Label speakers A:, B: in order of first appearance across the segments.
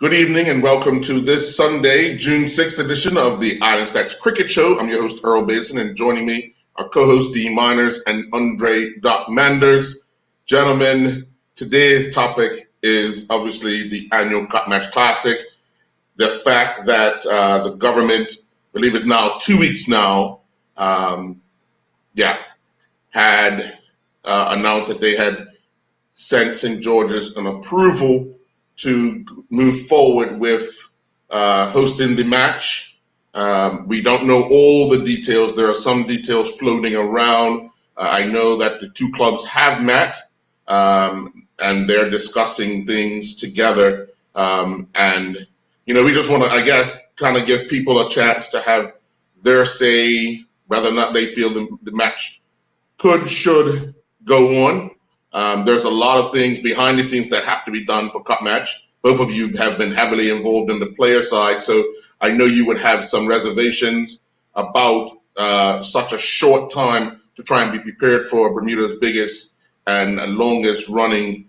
A: Good evening and welcome to this Sunday, June 6th edition of the Island Stacks Cricket Show. I'm your host, Earl Basin, and joining me are co-hosts Dean Miners and Andre Doc Manders. Gentlemen, today's topic is obviously the annual Cut Match Classic. The fact that the government, I believe it's now 2 weeks now, had announced that they had sent St. George's an approval to move forward with hosting the match. We don't know all the details. There are some details floating around. I know that the two clubs have met and they're discussing things together. And, you know, we just want to, I guess, kind of give people a chance to have their say whether or not they feel the match should go on. There's a lot of things behind the scenes that have to be done for Cup Match. Both of you have been heavily involved in the player side, so I know you would have some reservations about such a short time to try and be prepared for Bermuda's biggest and longest running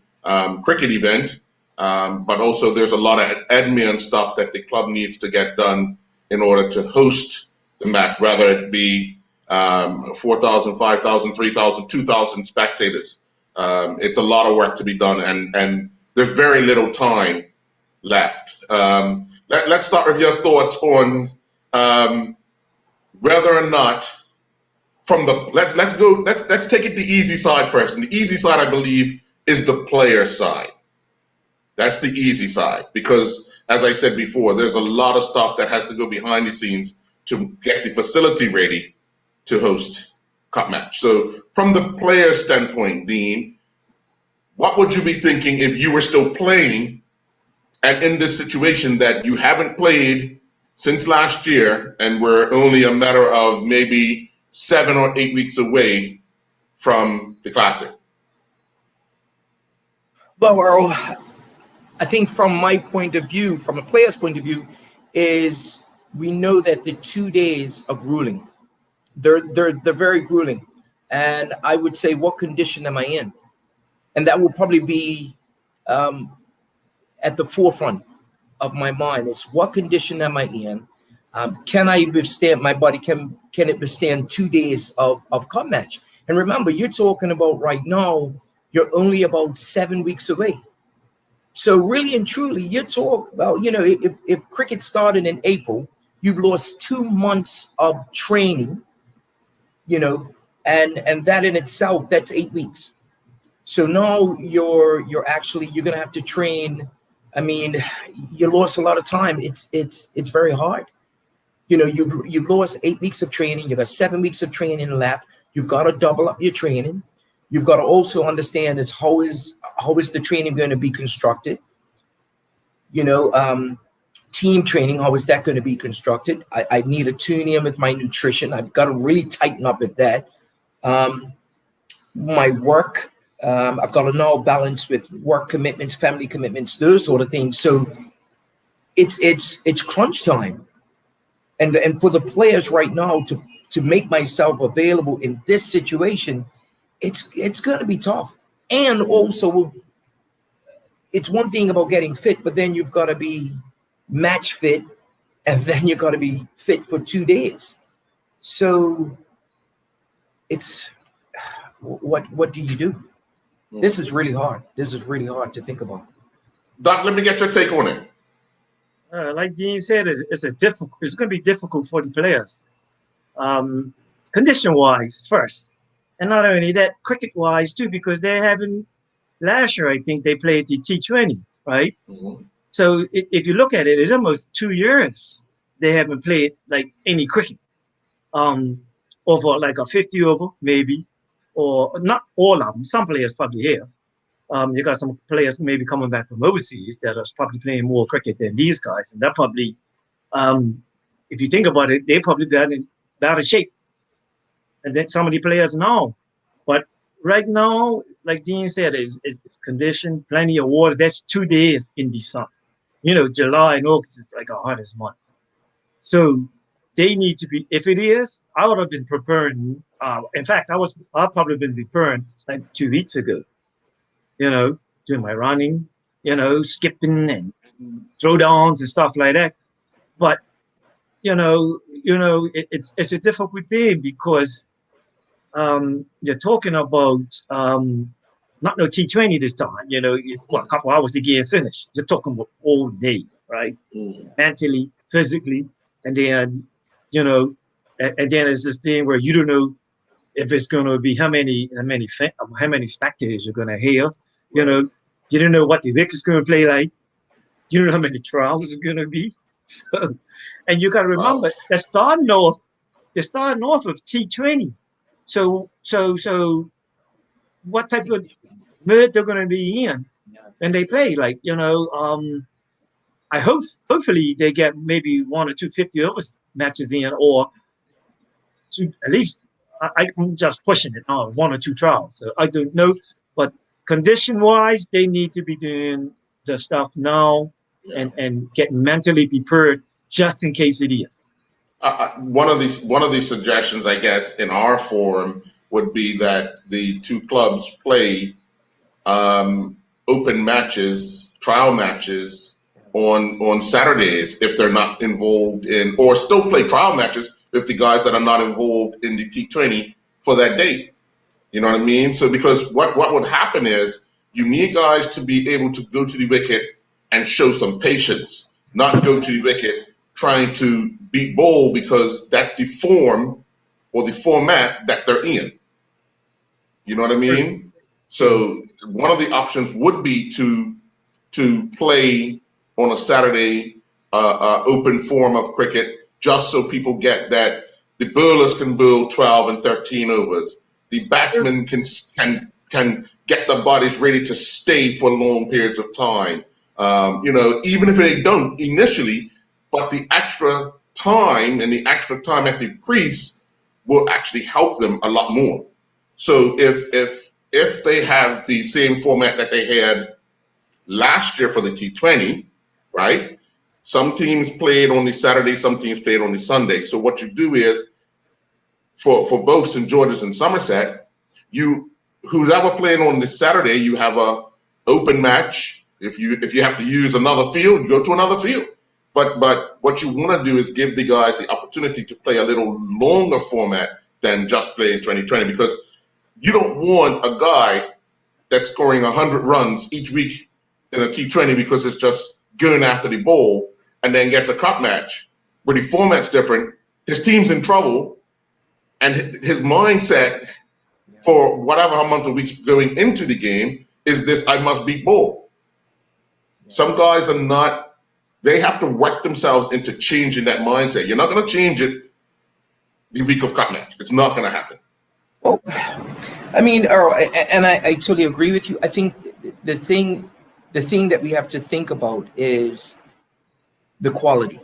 A: cricket event. But also there's a lot of admin stuff that the club needs to get done in order to host the match, whether it be 4,000, 5,000, 3,000, 2,000 spectators. It's a lot of work to be done, and there's very little time left. Let's start with your thoughts on whether or not let's take it the easy side first. And the easy side, I believe, is the player side. That's the easy side because, as I said before, there's a lot of stuff that has to go behind the scenes to get the facility ready to host Cup Match. So from the player standpoint, Dean, what would you be thinking if you were still playing and in this situation that you haven't played since last year and we're only a matter of maybe 7 or 8 weeks away from the Classic?
B: Well, Earl, I think from my point of view, from a player's point of view, is we know that the 2 days are grueling. They're very grueling. And I would say, what condition am I in? And that will probably be at the forefront of my mind. Is what condition am I in? Can I withstand, my body, can it withstand 2 days of Cup Match? And remember, you're talking about right now, you're only about 7 weeks away. So really and truly, you're talking about, you know, if cricket started in April, you've lost 2 months of training, you know, and that in itself, that's 8 weeks. So now you're gonna have to train. I mean, you lost a lot of time. It's very hard. You know, you've lost 8 weeks of training. You've got 7 weeks of training left. You've got to double up your training. You've got to also understand is how is the training going to be constructed? You know, team training, how is that going to be constructed? I need to tune in with my nutrition. I've got to really tighten up with that. My work, I've got to now balance with work commitments, family commitments, those sort of things. So it's crunch time. And for the players right now to make myself available in this situation, it's going to be tough. And also, it's one thing about getting fit, but then you've got to be match fit, and then you've got to be fit for 2 days. So it's what do you do? This is really hard. This is really hard to think about.
A: Doc, let me get your take on it.
C: Like Dean said, it's going to be difficult for the players, condition-wise first, and not only that, cricket-wise too, because they're having last year. I think they played the T20, right? Mm-hmm. So if you look at it, it's almost 2 years they haven't played like any cricket, over like a 50 over maybe, or not all of them. Some players probably have. You got some players maybe coming back from overseas that are probably playing more cricket than these guys. And that probably, if you think about it, they probably got in better shape. And then some of the players now. But right now, like Dean said, is condition, plenty of water. That's 2 days in the sun. You know, July and August is like our hottest month. So they need to be, if it is, I would have been preparing. In fact, I've probably been preparing like 2 weeks ago. You know, doing my running, you know, skipping and throwdowns and stuff like that. But it's a difficult thing because you're talking about not no T20 this time. A couple hours the game's finished. You're talking about all day, right? Mentally, physically, and then and then it's this thing where you don't know if it's going to be how many spectators you're going to have. You don't know what the wicket's going to play like. You don't know how many trials are going to be. So, and you got to remember they're starting off of T20. So what type of mood they're going to be in when they play? I hopefully they get maybe 1 or 2 50-over matches in, or two, at least I'm just pushing it on 1 or 2 trials. So I don't know, but condition-wise, they need to be doing the stuff now and get mentally prepared just in case it is.
A: One of these suggestions, I guess, in our forum would be that the 2 clubs play open matches, trial matches on Saturdays if they're not involved in, or still play trial matches if the guys that are not involved in the T20 for that day. You know what I mean? So because what would happen is you need guys to be able to go to the wicket and show some patience, not go to the wicket trying to beat ball because that's the form or the format that they're in. You know what I mean? So one of the options would be to play on a Saturday open form of cricket, just so people get that the bowlers can bowl 12 and 13 overs. The batsmen can get their bodies ready to stay for long periods of time. Even if they don't initially, but the extra time and the extra time at the crease will actually help them a lot more. So if they have the same format that they had last year for the T20, right? Some teams played on the Saturday, some teams played on the Sunday. So what you do is, for both St. George's and Somerset, who's ever playing on the Saturday, you have a open match. If you have to use another field, you go to another field. But what you want to do is give the guys the opportunity to play a little longer format than just playing 2020, because you don't want a guy that's scoring 100 runs each week in a T20 because it's just going after the ball, and then get the cup match where the format's different. His team's in trouble, and his mindset for whatever amount of weeks going into the game is this: I must beat ball. Some guys are not. They have to work themselves into changing that mindset. You're not going to change it the week of cup match. It's not going to happen.
B: Well, I mean, Earl, and I totally agree with you. I think the thing that we have to think about is the quality.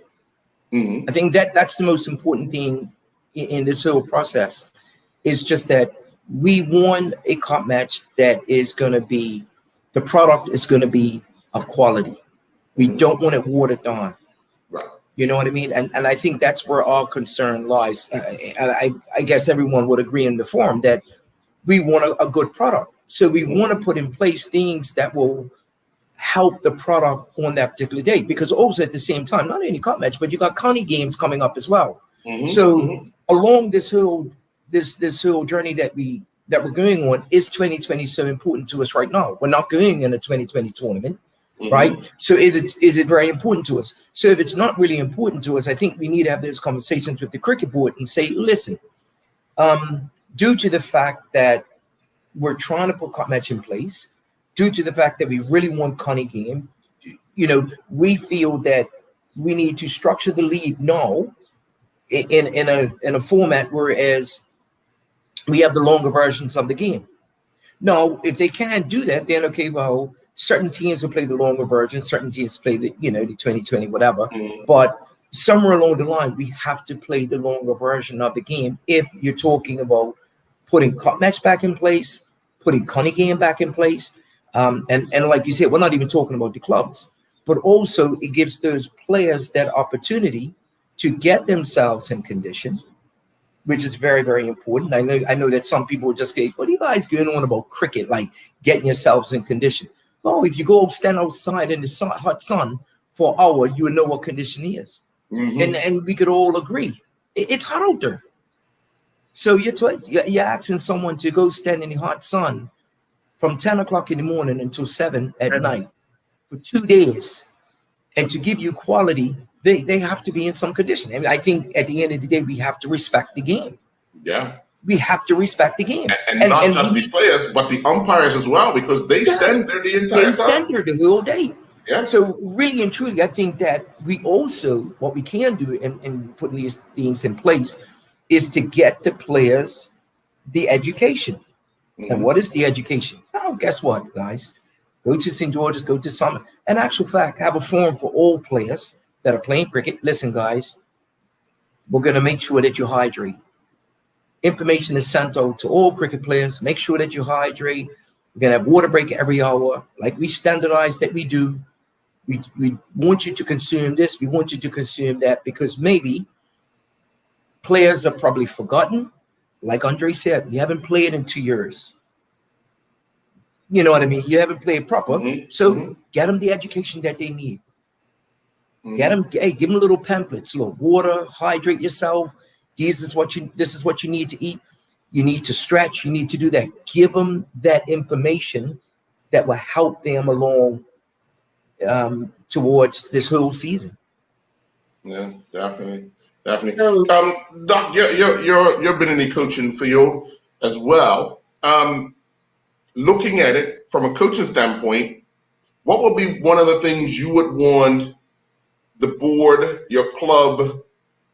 B: Mm-hmm. I think that's the most important thing in this whole process, is just that we want a cup match that is going to be, the product is going to be of quality. We don't want it watered down.
A: Right.
B: You know what I mean? And I think that's where our concern lies. And I guess everyone would agree in the forum that we want a good product. So we want to put in place things that will help the product on that particular day. Because also at the same time, not only cup match, but you got county games coming up as well. Mm-hmm. So along this whole journey that we're going on, is 2020 so important to us right now? We're not going in a 2020 tournament. Mm-hmm. Right. So is it very important to us? So if it's not really important to us, I think we need to have those conversations with the cricket board and say, listen, due to the fact that we're trying to put cup match in place, due to the fact that we really want county game, we feel that we need to structure the league now in a format whereas we have the longer versions of the game. Now, if they can't do that, then okay, well, certain teams will play the longer version, certain teams play the 2020, whatever. But somewhere along the line, we have to play the longer version of the game if you're talking about putting cup match back in place, putting county game back in place. And like you said, we're not even talking about the clubs, but also it gives those players that opportunity to get themselves in condition, which is very, very important. I know that some people would just say, what are you guys going on about cricket, like getting yourselves in condition? Oh, if you go stand outside in the hot sun for an hour, you would know what condition he is.
A: Mhm.
B: And we could all agree it's hot out there. So you're asking someone to go stand in the hot sun from 10 o'clock in the morning until 7 at night for 2 days, and to give you quality, they have to be in some condition. I mean, I think at the end of the day, we have to respect the game.
A: Yeah.
B: We have to respect the game,
A: And not just the players, but the umpires as well, because they stand there the entire time.
B: They stand there the whole day.
A: Yeah.
B: So really and truly, I think that we also, what we can do in putting these things in place is to get the players the education. And what is the education? Oh, guess what, guys? Go to St. George's, go to Summit. In actual fact, have a forum for all players that are playing cricket. Listen, guys, we're going to make sure that you hydrate. Information is sent out to all cricket players. Make sure that you hydrate. We're going to have water break every hour, like we standardize that we do. We want you to consume this. We want you to consume that, because maybe players are probably forgotten. Like Andre said, you haven't played in 2 years. You know what I mean? You haven't played proper. So get them the education that they need. Get them, hey, give them little pamphlets, little water, hydrate yourself. This is what you need to eat. You need to stretch. You need to do that. Give them that information that will help them along towards this whole season.
A: Yeah, definitely. Doc, you've been in the coaching field as well. Looking at it from a coaching standpoint, what would be one of the things you would want the board, your club,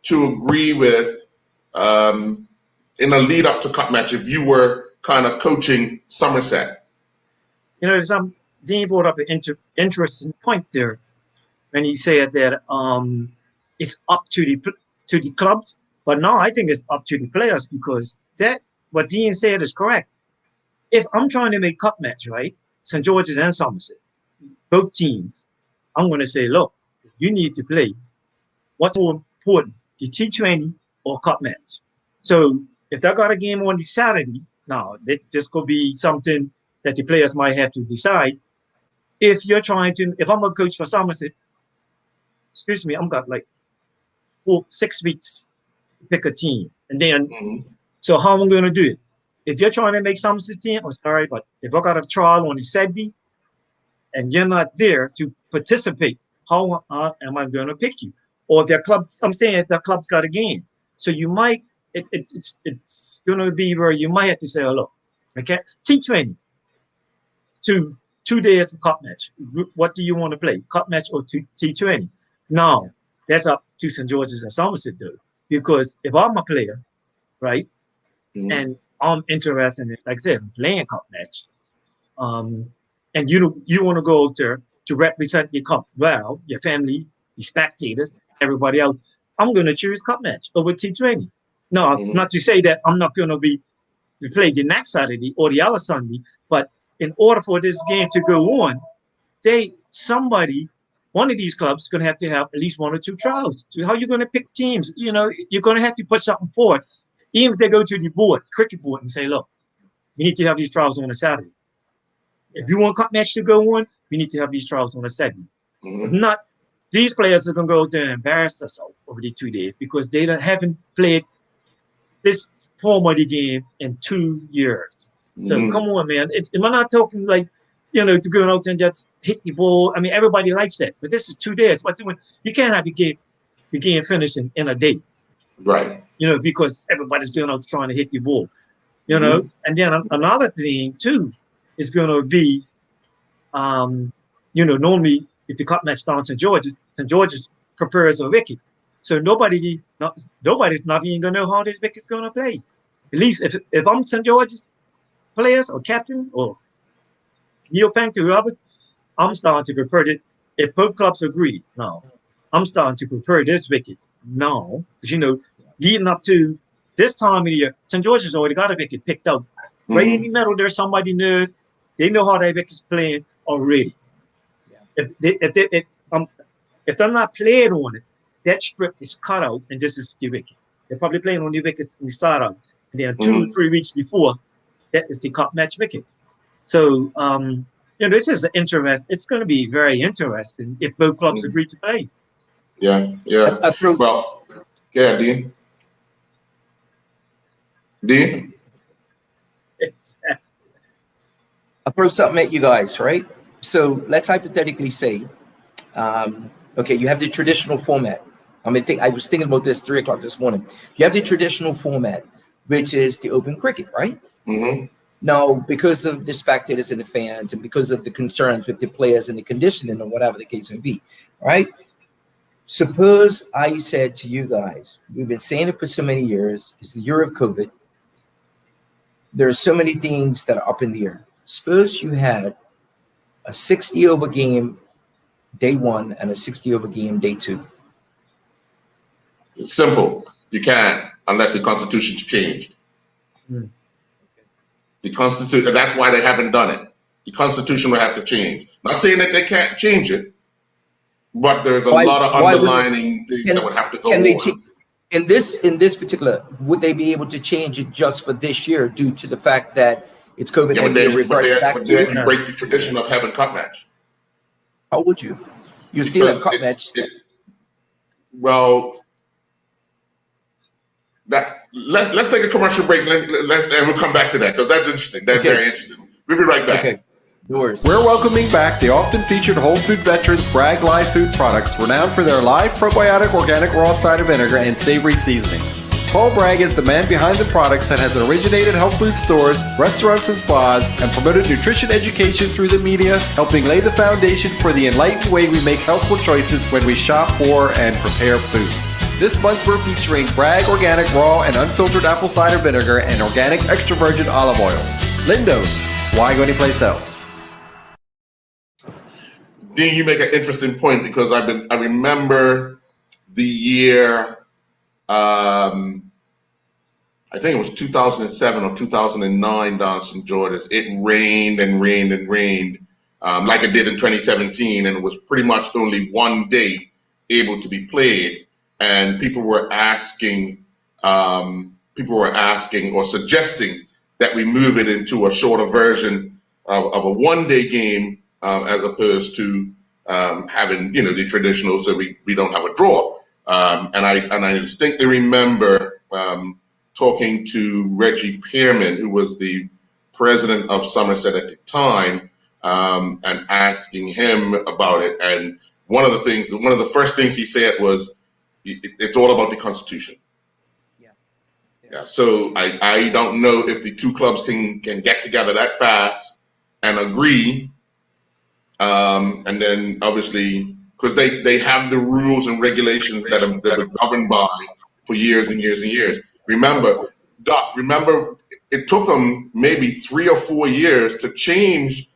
A: to agree with in a lead up to Cup match if you were kind of coaching Somerset?
C: You know, Dean brought up an interesting point there when he said that it's up to the clubs, but now I think it's up to the players, because that what Dean said is correct. If I'm trying to make Cup match, right, St. George's and Somerset, both teams, I'm going to say, look, you need to play. What's more important, the T20 or Cup match? So if they got a game on the Saturday, now that just could be something that the players might have to decide. If I'm a coach for Somerset, excuse me, I'm got like 6 weeks to pick a team. And then, so how am I going to do it? If you're trying to make Somerset team, I'm sorry, but if I got a trial on the Saturday and you're not there to participate, how am I going to pick you? Or if their clubs, I'm saying if their club's got a game. So you might, it's going to be where you might have to say, oh, look, okay, T20, 2 days of Cup match. What do you want to play, Cup match or T20? Now, that's up to St. George's and Somerset, though. Because if I'm a player, right, and I'm interested in, like I said, playing Cup match, and you want to go out there to represent your Cup, well, your family, the spectators, everybody else, I'm going to choose Cup match over T20. No, not to say that I'm not going to be play the next Saturday or the other Sunday, but in order for this game to go on, one of these clubs is going to have at least 1 or 2 trials. So how are you going to pick teams? You know, you're going to have to put something forward. Even if they go to the board, cricket board, and say, look, we need to have these trials on a Saturday. If you want Cup match to go on, we need to have these trials on a Saturday. If not, these players are going to go out there and embarrass themselves over the 2 days because they haven't played this form of the game in 2 years. So come on, man. We're not talking like, you know, to go out and just hit the ball. I mean, everybody likes that, but this is 2 days. But you can't have the game finishing in a day,
A: right?
C: You know, because everybody's going out trying to hit the ball, you know. And then another thing too is going to be, you know, normally if the Cup match starts in St. George's prepares a wicket, so nobody's not even going to know how this wicket's going to play. At least if I'm St. George's players or captain or Neil Peng to whoever, I'm starting to prepare it. If both clubs agree, now I'm starting to prepare this wicket now, because, you know, leading up to this time of the year, St. George's already got a wicket picked out. Right in the middle, there's somebody knows, they know how that wicket's playing already. If they're not playing on it, that strip is cut out, and this is the wicket. They're probably playing on the wickets in the side out. And then 2 or 3 weeks before, that is the Cup match wicket. So this is it's going to be very interesting if both clubs agree to play.
A: Yeah. Well, yeah, Dean. Dean?
B: I'll throw something at you guys, right? So let's hypothetically say, okay, you have the traditional format. I was thinking about this 3 o'clock this morning. You have the traditional format, which is the open cricket, right?
A: Mm-hmm.
B: Now, because of the spectators and the fans, and because of the concerns with the players and the conditioning, or whatever the case may be, right? Suppose I said to you guys, we've been saying it for so many years, it's the year of COVID. There's so many things that are up in the air. Suppose you had a 60-over game day 1 and a 60-over game day 2.
A: It's simple. You can't unless the Constitution's changed. The Constitution, that's why they haven't done it. The Constitution will have to change. Not saying that they can't change it, but there's a lot of underlining things that would have to go on.
B: In this particular, would they be able to change it just for this year due to the fact that it's COVID and they revert back to it?
A: Break the tradition of having cup match.
B: How would you? You still have cup match.
A: Well, let's take a commercial break and we'll come back to that because that's interesting. That's very interesting. We'll be right back.
B: Okay. No worries.
D: We're welcoming back the often featured Whole Food veterans Bragg Live Food Products, renowned for their live probiotic organic raw cider vinegar and savory seasonings. Paul Bragg is the man behind the products that has originated health food stores, restaurants, and spas, and promoted nutrition education through the media, helping lay the foundation for the enlightened way we make healthful choices when we shop for and prepare food. This month we're featuring Bragg Organic Raw and Unfiltered Apple Cider Vinegar and Organic Extra Virgin Olive Oil. Lindo's, why go anyplace else?
A: Dean, you make an interesting point because I remember the year, I think it was 2007 or 2009 down in St. George's. It rained and rained and rained like it did in 2017, and it was pretty much only one day able to be played. And people were asking or suggesting that we move it into a shorter version of a one-day game. As opposed to having, the traditional, so we don't have a draw. And I distinctly remember talking to Reggie Pearman, who was the president of Somerset at the time, and asking him about it. And one of the first things he said was, it's all about the Constitution. Yeah. So I don't know if the two clubs can get together that fast and agree. And then obviously, because they have the rules and regulations that are governed by for years and years and years. Remember, Doc, it took them maybe 3 or 4 years to change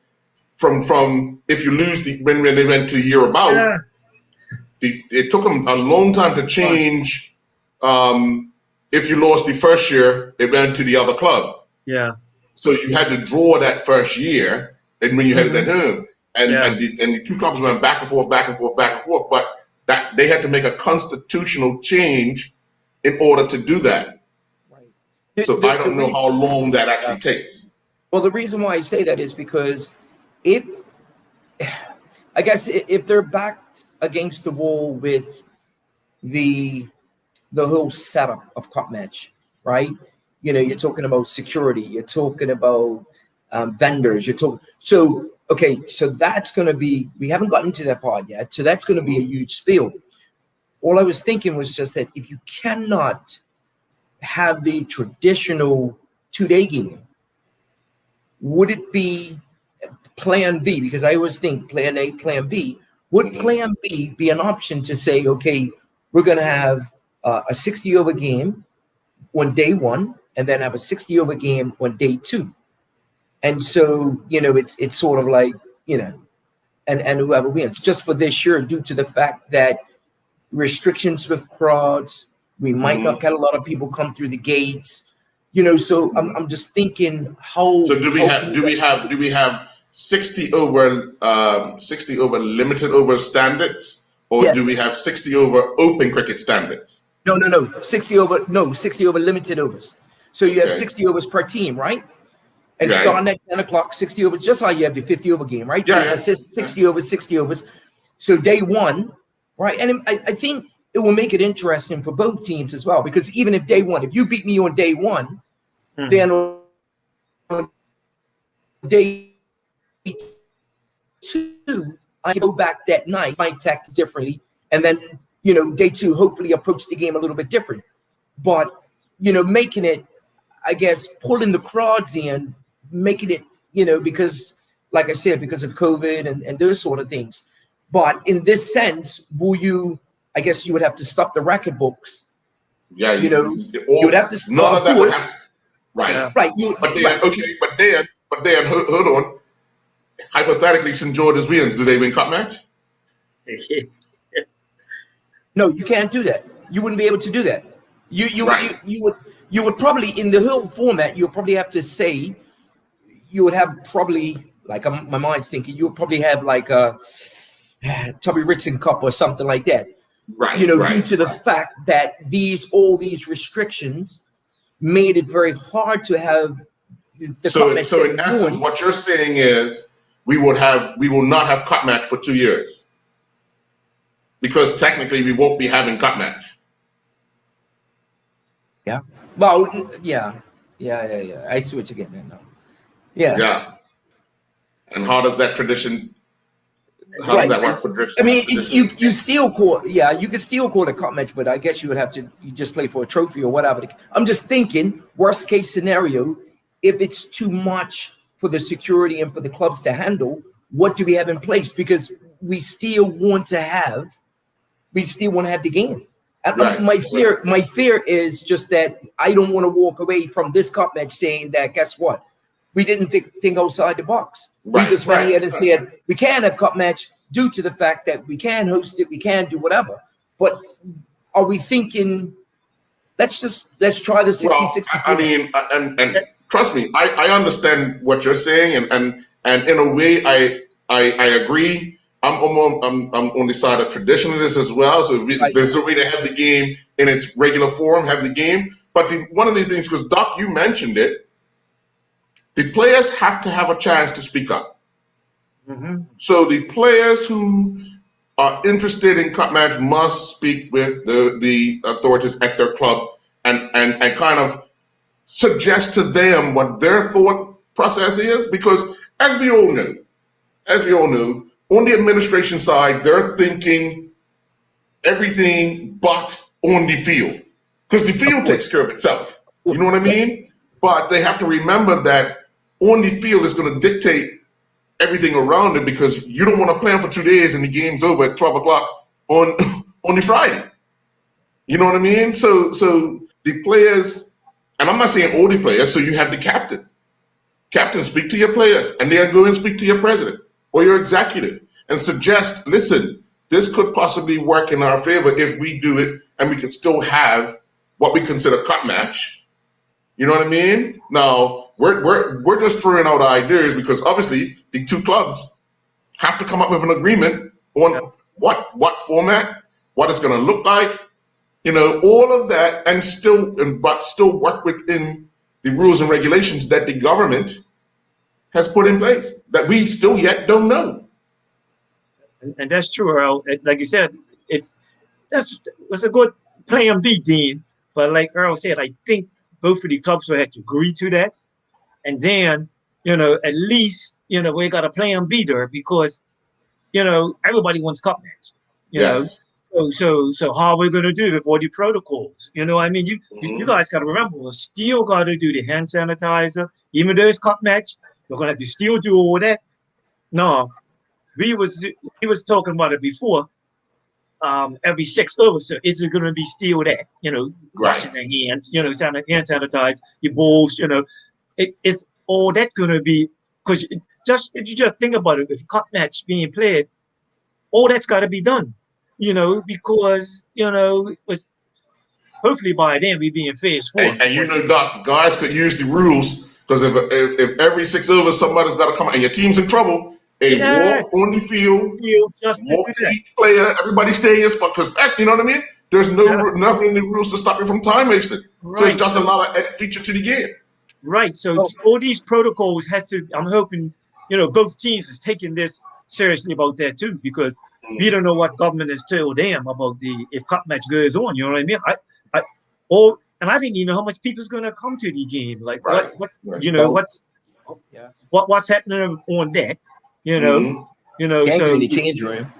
A: from if you lose when they went to year about. Yeah. It took them a long time to change. If you lost the first year, it went to the other club. Yeah. So you had to draw that first year, and when you had it at home. And the two clubs went back and forth, but that they had to make a constitutional change in order to do that. Right. So I don't know how long that actually takes.
B: Well, the reason why I say that is because if they're backed against the wall with the whole setup of cup match, right? You're talking about security, you're talking about vendors, so that's going to be, we haven't gotten to that part yet. So that's going to be a huge spiel. All I was thinking was just that if you cannot have the traditional 2-day game, would it be plan B? Because I always think plan A, plan B. Would plan B be an option to say, okay, we're going to have a 60-over game on day 1 and then have a 60-over game on day 2? And so, it's sort of like, and whoever wins just for this year, due to the fact that restrictions with crowds, we might not get a lot of people come through the gates, so I'm just thinking how. So
A: do we have 60 over limited over standards, or do we have 60 over open cricket standards?
B: No, 60 over limited overs. So you have 60 overs per team, right? And
A: Yeah.
B: starting at 10 o'clock, 60 overs, just like you have the 50 over game, right?
A: Yeah,
B: So
A: yeah.
B: just hit 60 overs, 60 overs. So day one, right? And I think it will make it interesting for both teams as well, because even if day one, if you beat me on day one, then on day two, I can go back that night, might tack differently, and then, day two, hopefully approach the game a little bit different. But, making it, I guess, pulling the crowds in, making it, because, like I said, because of COVID and those sort of things. But in this sense, I guess you would have to stop the record books.
A: Yeah,
B: you would have to stop.
A: None of that would happen. Right.
C: Yeah.
B: Right.
A: But then, hold on. Hypothetically, St. George's wins. Do they win cup match?
B: No, you can't do that. You wouldn't be able to do that.
A: Right.
B: You would probably, in the whole format, you would probably have to say, you would have probably, like my mind's thinking, you would probably have like a Tubby Ritson Cup or something like that.
A: Right.
B: Due to the fact that all these restrictions made it very hard to have the
A: So
B: cup match.
A: in essence, what you're saying is we will not have cup match for 2 years. Because technically we won't be having cup match.
B: Yeah. Well, yeah. I see what you're getting at now. Yeah.
A: Yeah. And how does that tradition? How does that work for tradition?
B: I mean, you still call, you could still call it a cup match, but I guess you would have to just play for a trophy or whatever. I'm just thinking, worst case scenario, if it's too much for the security and for the clubs to handle, what do we have in place? Because we still want to have the game.
A: Right.
B: My fear is just that I don't want to walk away from this cup match saying that, guess what? We didn't think outside the box.
A: Right,
B: We just went ahead and said we can have cup match due to the fact that we can host it, we can do whatever. But are we thinking, let's try the 60-60?
A: Well, I mean, and trust me, I understand what you're saying, and in a way, I agree. I'm on the side of traditionalists as well. So there's a way to have the game in its regular form, have the game. But one of the things, because Doc, you mentioned it, the players have to have a chance to speak up.
C: Mm-hmm.
A: So the players who are interested in cup match must speak with the authorities at their club and kind of suggest to them what their thought process is. Because as we all know, on the administration side, they're thinking everything but on the field. Because the field takes care of itself. You know what I mean? But they have to remember that on the field is going to dictate everything around it, because you don't want to plan for 2 days and the game's over at 12 o'clock on the Friday. You know what I mean? So the players, and I'm not saying all the players, so you have the captain. Captain, speak to your players, and then go and speak to your president or your executive and suggest, listen, this could possibly work in our favor if we do it, and we can still have what we consider cup match. You know what I mean? Now, we're just throwing out ideas because obviously the two clubs have to come up with an agreement on what format, what it's going to look like, all of that, but still work within the rules and regulations that the government has put in place that we still yet don't know.
C: And that's true, Earl. Like you said, it's a good plan B, Dean. But like Earl said, I think both of the clubs will have to agree to that. And then, at least, we got a plan B there because, everybody wants cup match.
A: Yes.
C: So how are we going to do it with all the protocols? I mean, you guys got to remember, we're still got to do the hand sanitizer. Even though it's cup match, we're going to have to still do all that. No, we was talking about it before. Every 6 overs, so is it going to be still that? Washing the hands, hand sanitize your bowls. It's all that going to be, because if you just think about it, with cup match being played, all that's got to be done. Because it's hopefully by then we be in phase 4.
A: And Doc, guys could use the rules, because if every 6 overs somebody's got to come out and your team's in trouble. Walk on the field, walk to each player, everybody stay in your spot, because you know what I mean? There's nothing in the rules to stop you from time wasting. Right. So it's just another added feature to the game.
C: Right. So all these protocols has to. I'm hoping both teams is taking this seriously about that too, because we don't know what government has told them about if cup match goes on. You know what I mean? And I didn't even know how much people's going to come to the game. Like what's happening on that?
B: So in the change room.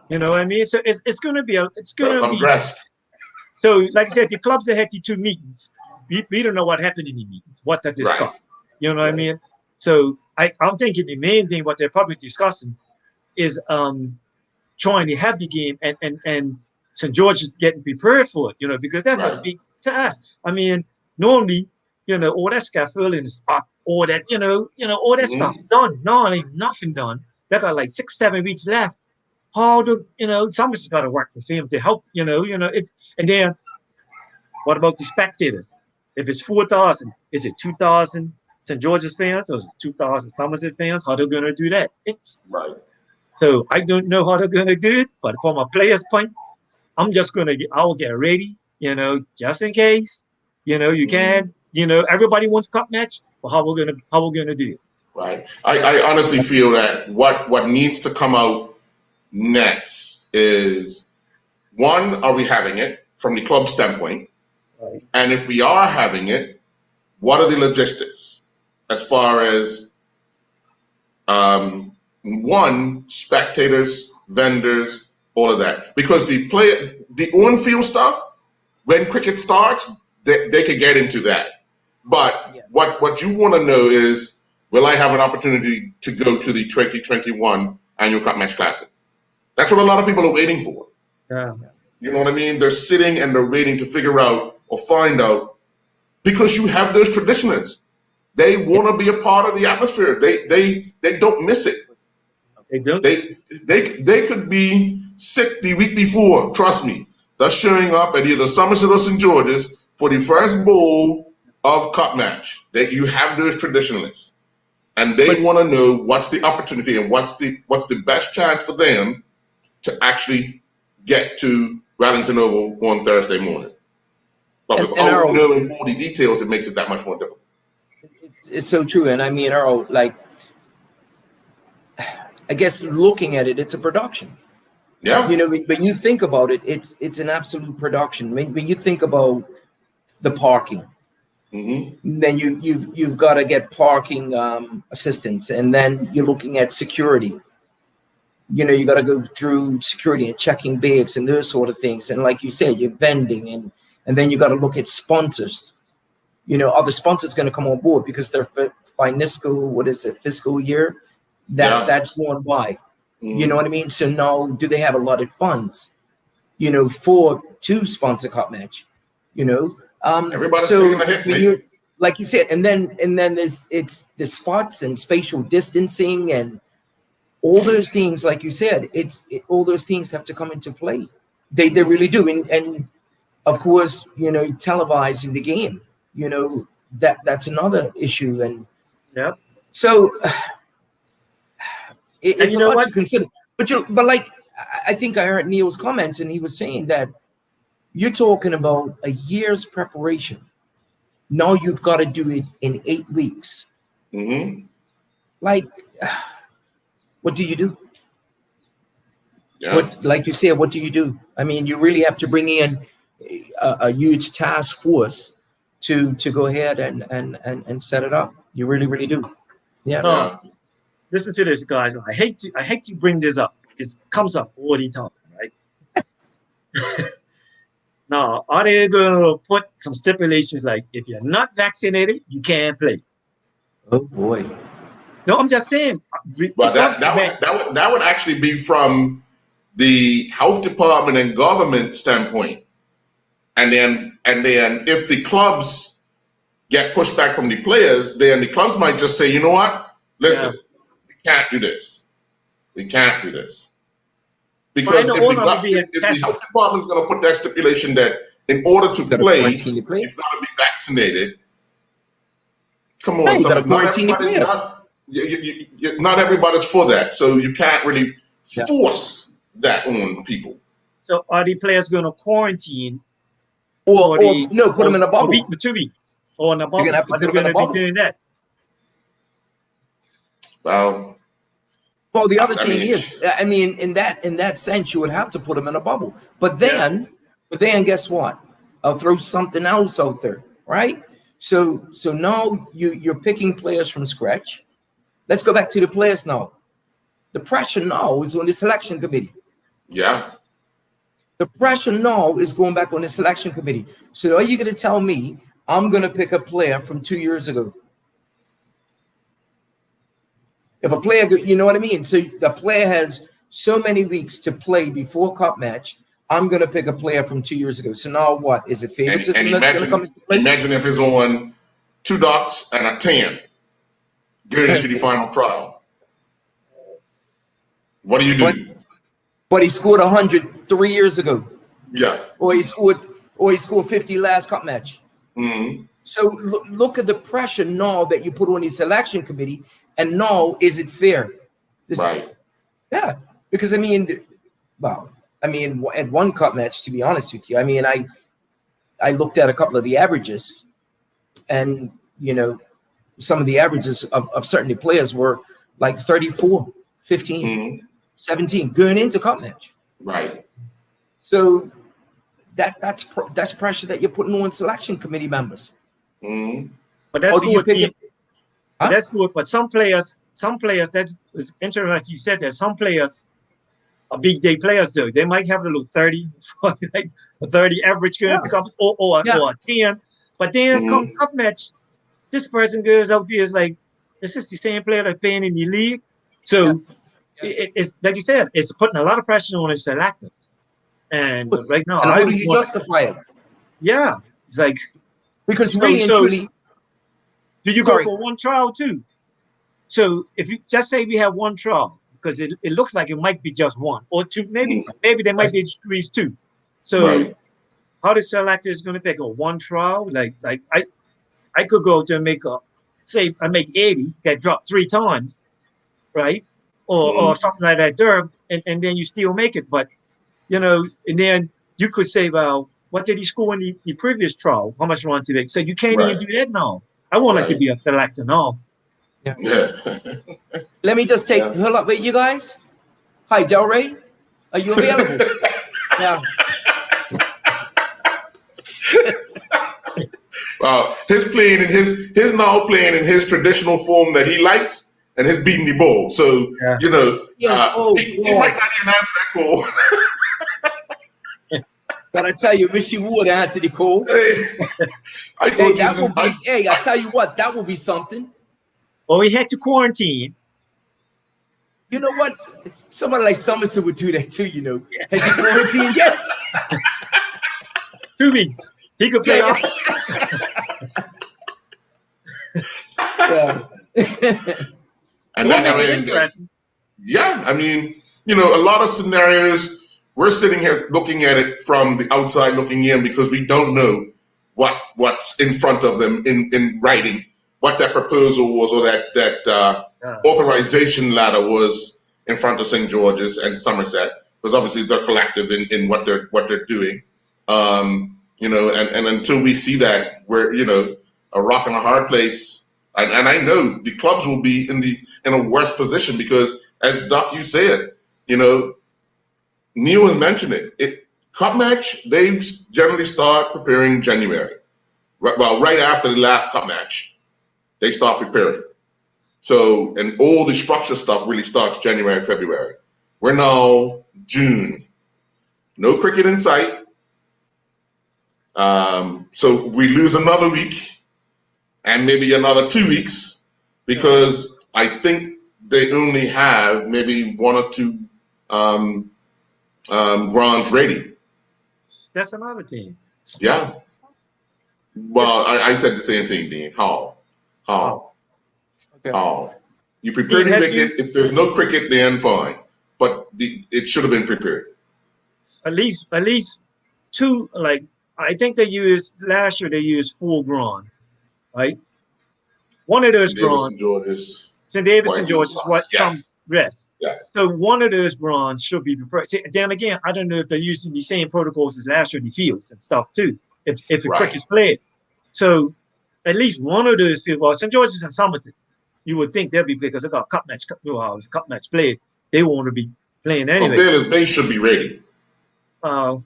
C: You know what I mean? So it's going to be
A: I'm dressed.
C: So like I said, the clubs that had the 2 meetings, we don't know what happened in the meetings, what they discussed. Right. You know what I mean? So I'm thinking the main thing what they're probably discussing is trying to have the game and St. George is getting prepared for it, because that's a big task. I mean, normally, all that scaffolding is up, all that, all that stuff done. No, ain't nothing done. They got like 6-7 weeks left. How do somebody's got to work with him to help, it's, and then what about the spectators? If it's 4,000, is it 2,000 St. George's fans or is it 2,000 Somerset fans? How they're going to do that? It's
A: right.
C: So I don't know how they're going to do it, but from a player's point, I'm just I will get ready, just in case, you can, everybody wants cup match, but how we're gonna do it?
A: Right. I honestly feel that what needs to come out next is, one, are we having it from the club standpoint?
C: Right.
A: And if we are having it, what are the logistics as far as one, spectators, vendors, all of that? Because the on-field stuff, when cricket starts, they could get into that. But what you want to know is, will I have an opportunity to go to the 2021 Annual Cup Match Classic? That's what a lot of people are waiting for.
C: Yeah.
A: You know what I mean? They're sitting and they're waiting to figure out or find out, because you have those traditionalists. They want to be a part of the atmosphere. They don't miss it.
C: They don't.
A: They could be sick the week before. Trust me. They're showing up at either Somerset or St. George's for the first bowl of cup match. That you have those traditionalists, and they want to know what's the opportunity and what's the best chance for them to actually get to Wellington Oval on Thursday morning. But without knowing all the details, it makes it that much more difficult.
B: It's so true. And I mean, Earl, like, I guess looking at it, it's a production.
A: Yeah.
B: When you think about it, it's an absolute production. When you think about the parking, then you've got to get parking assistance, and then you're looking at security. You got to go through security and checking bags and those sort of things. And like you said, you're vending, and then you got to look at sponsors. Are the sponsors going to come on board because their fiscal year that's going by? You know what I mean? So now, do they have allotted funds, to sponsor cup match?
A: Everybody's taking a hit,
B: like you said, and then it's the spots and spatial distancing and all those things. Like you said, all those things have to come into play. They really do, and of course, televising the game, that's another issue, and so. It's a lot to consider, but like I think I heard Neil's comments, and he was saying that you're talking about a year's preparation. Now you've got to do it in 8 weeks. Like, what do you do?
A: Yeah.
B: Like you said, what do you do? I mean, you really have to bring in a huge task force to go ahead and set it up. You really, really do. Yeah.
C: Listen to this, guys. I hate to bring this up. It comes up all the time, right? Now, are they going to put some stipulations like, if you're not vaccinated, you can't play?
B: Oh boy.
C: No, I'm just saying.
A: But that would actually be from the health department and government standpoint, and then if the clubs get pushback from the players, then the clubs might just say, you know what, listen. Can't do this. We can't do this. Because if the health department's going to put that stipulation that in order to play, you've got to be vaccinated. Come on, not everybody's for that, so you can't really force that on people.
C: So are the players going to quarantine?
B: Or put them in a bubble.
C: For 2 weeks. or in a bubble.
B: You're gonna have to
C: Are they
B: put them in a
C: going to
B: bubble.
C: be doing that?
A: Well,
B: Well, the other
A: I
B: thing
A: mean-
B: is, I mean, in that sense, you would have to put them in a bubble. But then, guess what? I'll throw something else out there, right? So now you're picking players from scratch. Let's go back to the players now. The pressure now is on the selection committee.
A: yeah.
B: The pressure now is going back on the selection committee. So are you going to tell me I'm going to pick a player from 2 years ago? If a player, you know what I mean? So the player has so many weeks to play before cup match. I'm going to pick a player from 2 years ago. So now what? Is it favoritism
A: And
B: that's going to come into play?
A: imagine if it's on 2 dots and a 10 going into the final trial. What do you do?
B: But he scored 100 3 years ago.
A: Yeah.
B: Or he scored 50 last cup match.
A: Mm-hmm.
B: So look at the pressure now that you put on the selection committee, and now is it fair?
A: Right.
B: Yeah, because I mean, at one cup match, to be honest with you, I mean, I looked at a couple of the averages, and some of the averages of certain players were like 34, 15,
A: Mm-hmm.
B: 17 going into cup match.
A: Right.
B: So that's pressure that you're putting on selection committee members.
A: Mm-hmm.
C: But that's
B: Or do you
C: good.
B: pick it? Huh?
C: That's good. But some players, that's interesting. You said that some players are big day players, though. They might have a little 30, 40, like a 30 average going into cup or a 10. But then comes cup match. This person goes out there is like, this is the same player that's playing in the league. So it's like you said, it's putting a lot of pressure on the selectors. And right now,
B: And how do you justify it?
C: Yeah, it's like,
B: Because
C: So-
B: really and
C: so-
B: truly,
C: do you
B: Sorry.
C: go for one trial too? So if you just say we have one trial, because it looks like it might be just one or two, maybe there might be degrees too. So
A: Right.
C: how the selector is going to pick a one trial? Like I could go to make I make 80, get dropped 3 times, right? Or something like that there, and then you still make it. But and then you could say, well, what did he score in the previous trial? How much runs he make? So you can't even do that now. I want it to be a selector now.
A: Yeah.
B: let me just take hold up, wait, you guys. Hi, Delray, are you available? Yeah.
A: His playing in his now playing in his traditional form that he likes, and his beating the ball. So he might not even answer that call.
B: But I tell you, wish you would answer the call.
A: I
B: tell you what, that would be something.
C: Or he had to quarantine.
B: You know what? Somebody like Somerset would do that too, Has he quarantined yet?
C: 2 weeks. He could play off.
A: And
C: interesting.
A: I mean, a lot of scenarios, we're sitting here looking at it from the outside looking in because we don't know what's in front of them in writing, what that proposal was or that authorization ladder was in front of St. George's and Somerset, because obviously they're collective in what they're doing. And until we see that, we're a rock and a hard place. And I know the clubs will be in a worse position because, as Doc, you said, Neil has mentioned it. Cup match, they generally start preparing January. Right after the last cup match, they start preparing. So, and all the structure stuff really starts January, February. We're now June. No cricket in sight. So we lose another week and maybe another 2 weeks because I think they only have maybe 1 or 2 grounds ready.
C: That's another thing.
A: Yeah. Well, I said the same thing, Dean. How?
B: Okay.
A: How? You prepare the cricket. If there's no cricket, then fine. But it should have been prepared.
C: At least 2. Like I think last year they used 4 ground, right? One of those grounds, St. Davis and George's, some rest.
A: Yes.
C: So one of those grounds should be prepared. See, then again, I don't know if they're using the same protocols as last year in the fields and stuff too. If the cricket's played, so at least one of those fields. Well, St. George's and Somerset, you would think they'll be because they got cup match played. They want to be playing anyway.
A: They should be ready.
C: I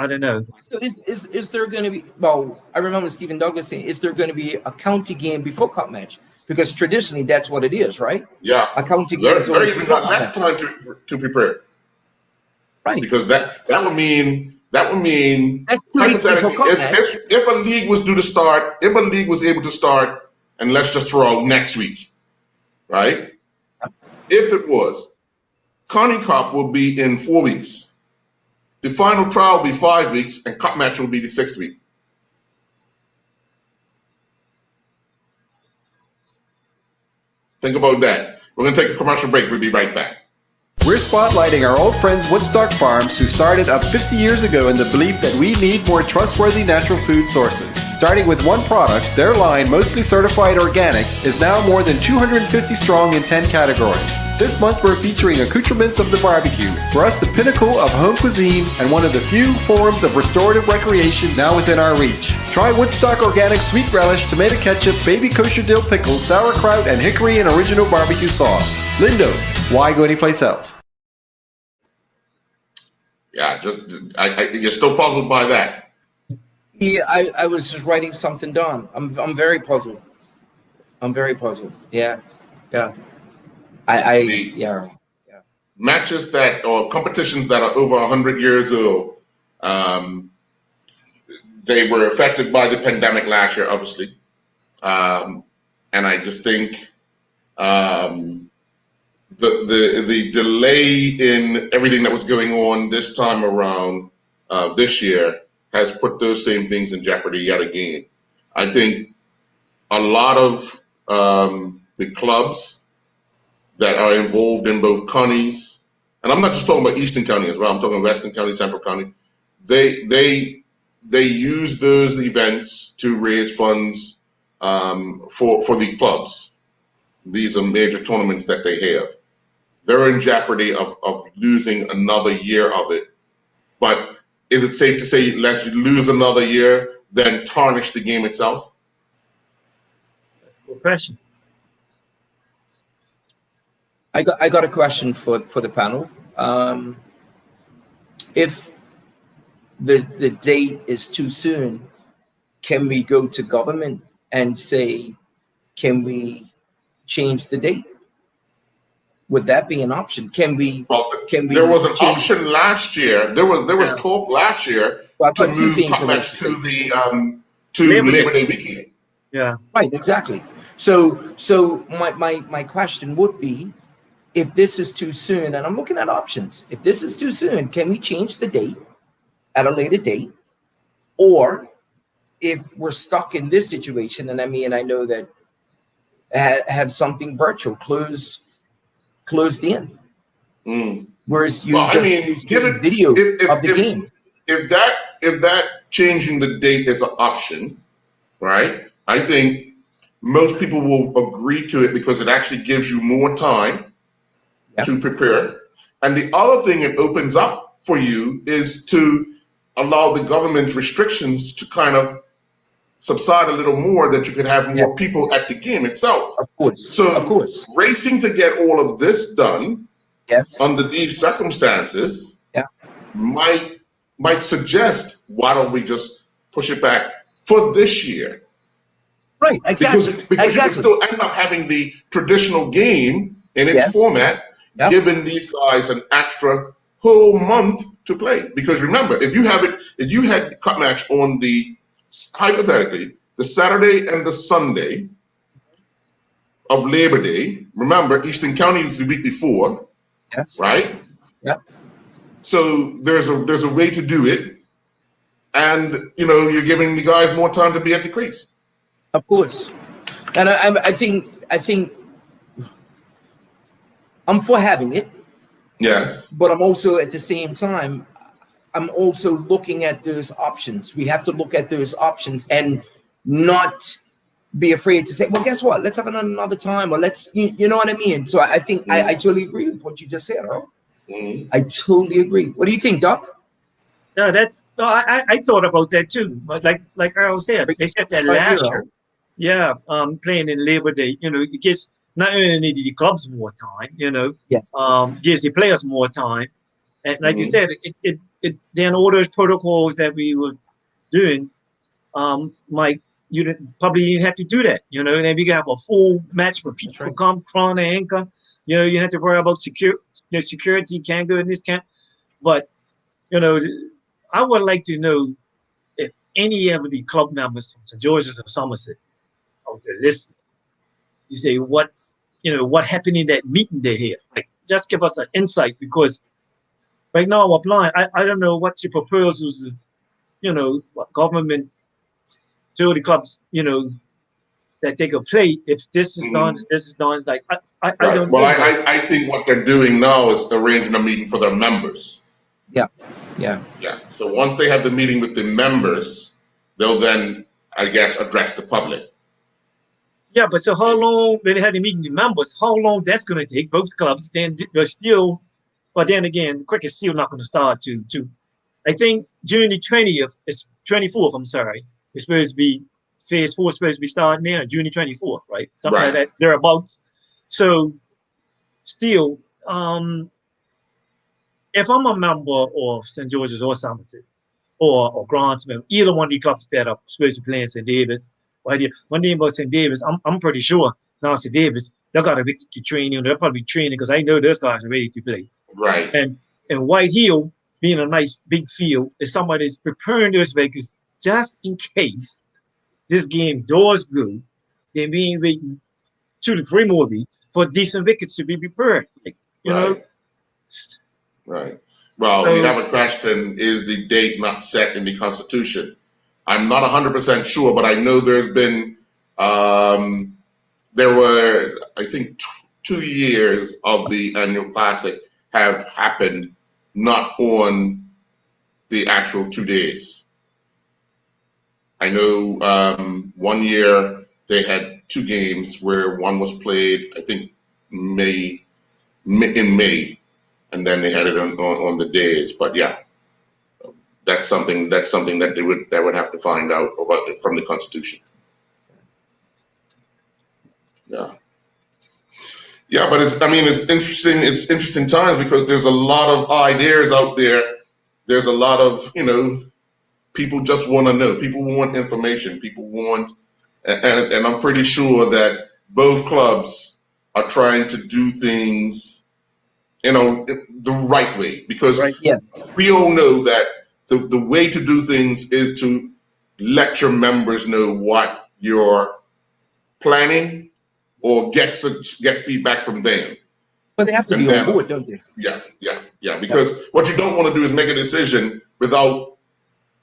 C: don't know.
B: So is there going to be? Well, I remember Stephen Douglas saying, "Is there going to be a county game before cup match?" Because traditionally, that's what it is, right?
A: Yeah,
B: a county game.
A: They're even got less time to prepare,
B: right?
A: Because that would mean
B: that's 2 weeks before cup match.
A: If a league was due to start, if a league was able to start, and let's just throw out next week, right? If it was, Connie Cup will be in 4 weeks. The final trial will be 5 weeks, and cup match will be the 6th week. Think about that. We're going to take a commercial break. We'll be right back.
D: We're spotlighting our old friends Woodstock Farms, who started up 50 years ago in the belief that we need more trustworthy natural food sources. Starting with one product, their line, mostly certified organic, is now more than 250 strong in 10 categories. This month we're featuring accoutrements of the barbecue, for us the pinnacle of home cuisine and one of the few forms of restorative recreation now within our reach. Try Woodstock Organic Sweet Relish, Tomato Ketchup, Baby Kosher Dill Pickles, Sauerkraut, and Hickory and Original Barbecue Sauce. Lindo's, why go anyplace else?
A: Yeah, you're still puzzled by that.
B: Yeah, I was just writing something down. I'm very puzzled. Yeah.
A: Matches that or competitions that are over 100 years old, they were affected by the pandemic last year, obviously, and I just think the delay in everything that was going on this time around this year has put those same things in jeopardy yet again. I think a lot of the clubs that are involved in both counties, and I'm not just talking about Eastern County as well, I'm talking Western County, Central County, they use those events to raise funds for these clubs. These are major tournaments that they have. They're in jeopardy of losing another year of it. But is it safe to say let's lose another year, then tarnish the game itself?
C: That's a good question.
B: I got a question for the panel. If the date is too soon, can we go to government and say, can we change the date? Would that be an option? Can we?
A: There was an option last year. There was talk last year to move cup match to the Labor Day weekend.
C: Yeah.
B: Right. Exactly. So my question would be, if this is too soon, and I'm looking at options, if this is too soon, can we change the date at a later date? Or if we're stuck in this situation, and I know that have something virtual, closed in. Whereas you use video of the game.
A: If that changing the date is an option, right? I think most people will agree to it because it actually gives you more time to prepare. And the other thing it opens up for you is to allow the government's restrictions to kind of subside a little more, that you could have more people at the game itself.
B: Of course.
A: So
B: of course,
A: racing to get all of this done under these circumstances might suggest, why don't we just push it back for this year?
B: Right, exactly.
A: Because you can still end up having the traditional game in its format, giving these guys an extra whole month to play. Because remember, if you had cup match on hypothetically, the Saturday and the Sunday of Labor Day, remember, Eastern County was the week before, right?
B: Yep.
A: So there's a way to do it, and you're giving the guys more time to be at the crease.
B: Of course, and I think I'm for having it.
A: Yes.
B: But I'm also at the same time, I'm also looking at those options. We have to look at those options and not be afraid to say, well, guess what? Let's have another time, or let's, you know what I mean? So I think I totally agree with what you just said, Earl. I totally agree. What do you think, Doc?
C: Yeah, that's so. I thought about that too. But like Earl said, they said that
B: Right here,
C: last year. Yeah, playing in Labor Day, it gives not only the clubs more time,
B: Yes.
C: gives the players more time. And like you
A: Mhm.
C: said, it then all those protocols that we were doing, like you didn't probably have to do that, and then we can have a full match for
B: That's
C: people to
B: right.
C: come, crown and anchor. You have to worry about security can't go in this camp. But, you know, I would like to know if any of the club members from St. George's or Somerset out there listen. You say what happened in that meeting they had. Like, just give us an insight because right now I'm applying. I don't know what your proposals is, what governments tell the clubs, that they could play if this is done,
A: Mhm.
C: this is done. Like I
A: Right.
C: don't
A: Well,
C: know, but
A: I think what they're doing now is arranging a meeting for their members.
B: Yeah. Yeah.
A: Yeah. So once they have the meeting with the members, they'll then, I guess, address the public.
C: yeah, but so how long when they have the meeting the members, how long that's gonna take? Both clubs, then they're still but then again, cricket's still not gonna start to I think June the 20th is 24th, I'm sorry. It's supposed to be phase four is supposed to be starting there, June the 24th, right? Something like
A: Right.
C: that, thereabouts. So still, um, if I'm a member of St. George's or Somerset or Grantsman, either one of the clubs that are supposed to play in St. Davis, right here. One thing about St. Davis, I'm pretty sure now St. Davis, they got a bit to train you. They'll probably be training because I know those guys are ready to play.
A: Right.
C: And White Hill being a nice big field is somebody's preparing those vehicles just in case this game does go. Then we ain't waiting 2 to 3 more weeks for decent wickets to be prepared. Like,
A: Right. Right. Well, we
C: so
A: have a question. Is the date not set in the Constitution? I'm not 100% sure, but I know there were, I think, 2 years of the annual classic have happened not on the actual 2 days. I know 1 year they had 2 games where one was played, I think, in May, and then they had it on the days. But yeah, that's something that would have to find out about it from the Constitution. Yeah. Yeah, but it's interesting. It's interesting times because there's a lot of ideas out there. There's a lot of, people just want to know. People want information. People want, and I'm pretty sure that both clubs are trying to do things, the right way because
C: right.
B: Yeah.
A: we all know that the way to do things is to let your members know what you're planning or get feedback from them.
B: But they have to
A: And
B: be on
A: then,
B: board, don't they?
A: yeah. Because what you don't want to do is make a decision without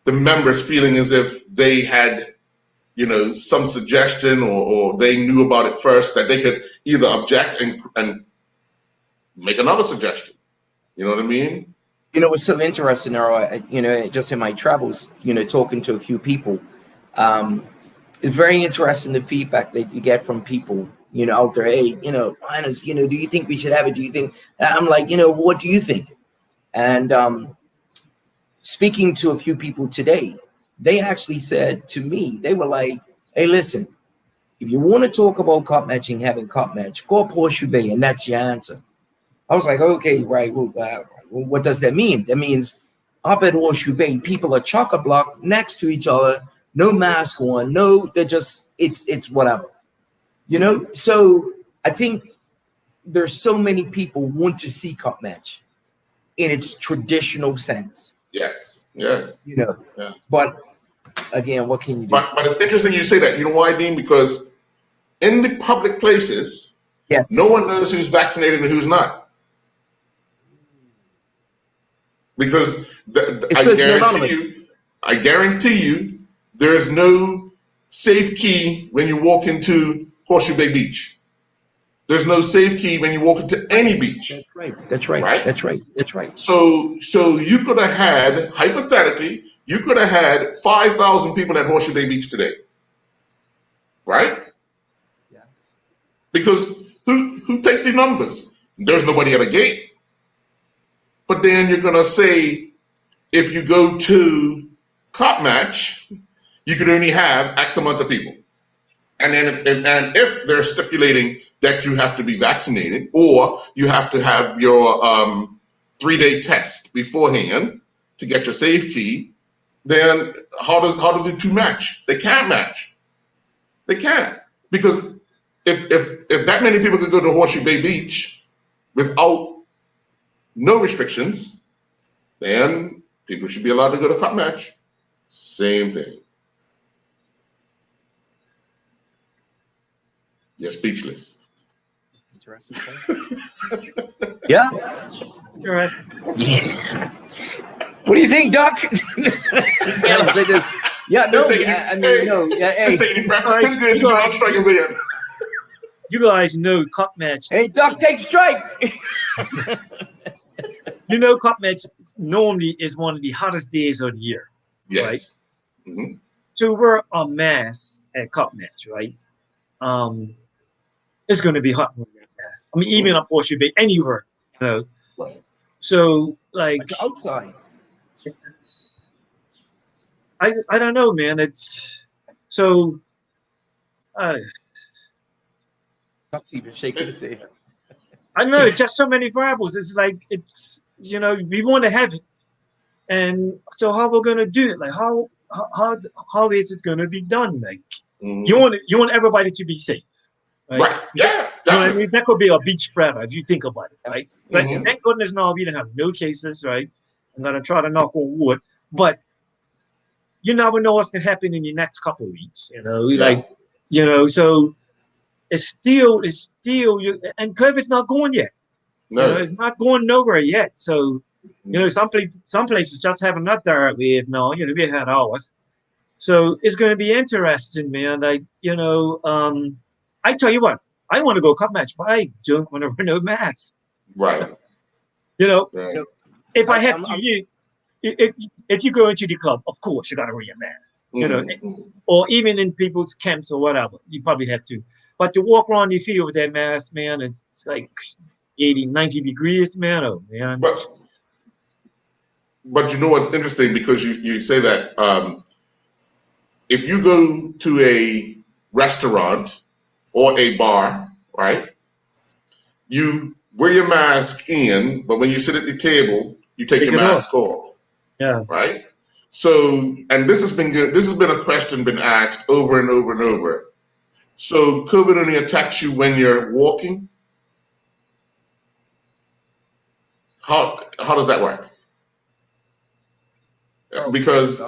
A: the members feeling as if they had, some suggestion or they knew about it first, that they could either object and make another suggestion. You know what I mean?
B: What's so interesting, Earl, just in my travels, talking to a few people, it's very interesting the feedback that you get from people, out there. Hey, Linus, do you think we should have it? Do you think? I'm like, what do you think? And speaking to a few people today, they actually said to me, they were like, hey, listen, if you want to talk about cup matching, having cup match, go up Horseshoe Bay, and that's your answer. I was like, okay, right. Well, what does that mean? That means up at Horseshoe Bay, people are chock-a-block next to each other, no mask on, they're just, it's whatever. So I think there's so many people want to see cup match in its traditional sense.
A: Yes.
B: Yeah. But again, what can you do?
A: But it's interesting you say that. You know why, Dean? Because in the public places,
B: Yes.
A: no one knows who's vaccinated and who's not. Because I guarantee you, there is no safe key when you walk into Horseshoe Bay Beach. There's no safe key when you walk into any beach.
B: That's right.
A: So you could have had, hypothetically, 5,000 people at Horseshoe Bay Beach today, right?
B: Yeah.
A: Because who takes the numbers? There's nobody at a gate. But then you're gonna say, if you go to cup match, you can only have X amount of people. And then if they're stipulating that you have to be vaccinated or you have to have your 3-day test beforehand to get your safe key, then how does the two match? They can't match. They can't, because if that many people could go to Horseshoe Bay Beach without no restrictions, then people should be allowed to go to cup match. Same thing. You're speechless.
B: Interesting. Yeah.
C: Interesting.
B: Yeah. What do you think, Doc? Yeah, no, I mean, no. Yeah, hey,
A: It's good. You know, strike us in.
C: You guys know cup match.
B: hey, Doc, take strike.
C: You know, cup match normally is one of the hottest days of the year.
A: Yes.
C: Right?
A: Mm-hmm.
C: To wear a mask at cup match, right? It's going to be hot wearing that mask. I mean, even up Horseshoe Bay, anywhere, you know.
A: Right.
C: So, like
B: outside.
C: I don't know, man. It's so.
B: Doc's even shaking his head.
C: I know it's just so many variables. It's like we want to have it, and so how we're gonna do it? Like how is it gonna be done? Like you want everybody to be safe, right?
A: Yeah.
C: You know what I mean? That could be a beach spreader if you think about it, right? But thank goodness now we don't have no cases, right? I'm gonna try to knock on wood, but you never know what's gonna happen in the next couple of weeks. So it's still and COVID's not going yet.
A: No.
C: It's not going nowhere yet. So some places just have another third wave now. We had ours. So it's going to be interesting, man. Like I tell you what, I want to go cup match, but I don't want to wear no mask.
A: Right.
C: Right. If I have to, if you go into the club, of course you got to wear your mask. Or even in people's camps or whatever, you probably have to. But to walk around the field with that mask, man, it's like 80, 90 degrees, man. Oh, man.
A: But you know what's interesting, because you say that if you go to a restaurant or a bar, right, you wear your mask in, but when you sit at the table, you take your mask off.
C: Yeah.
A: Right? So, and this has been good. This has been a question been asked over and over and over. So COVID only attacks you when you're walking? How does that work? Because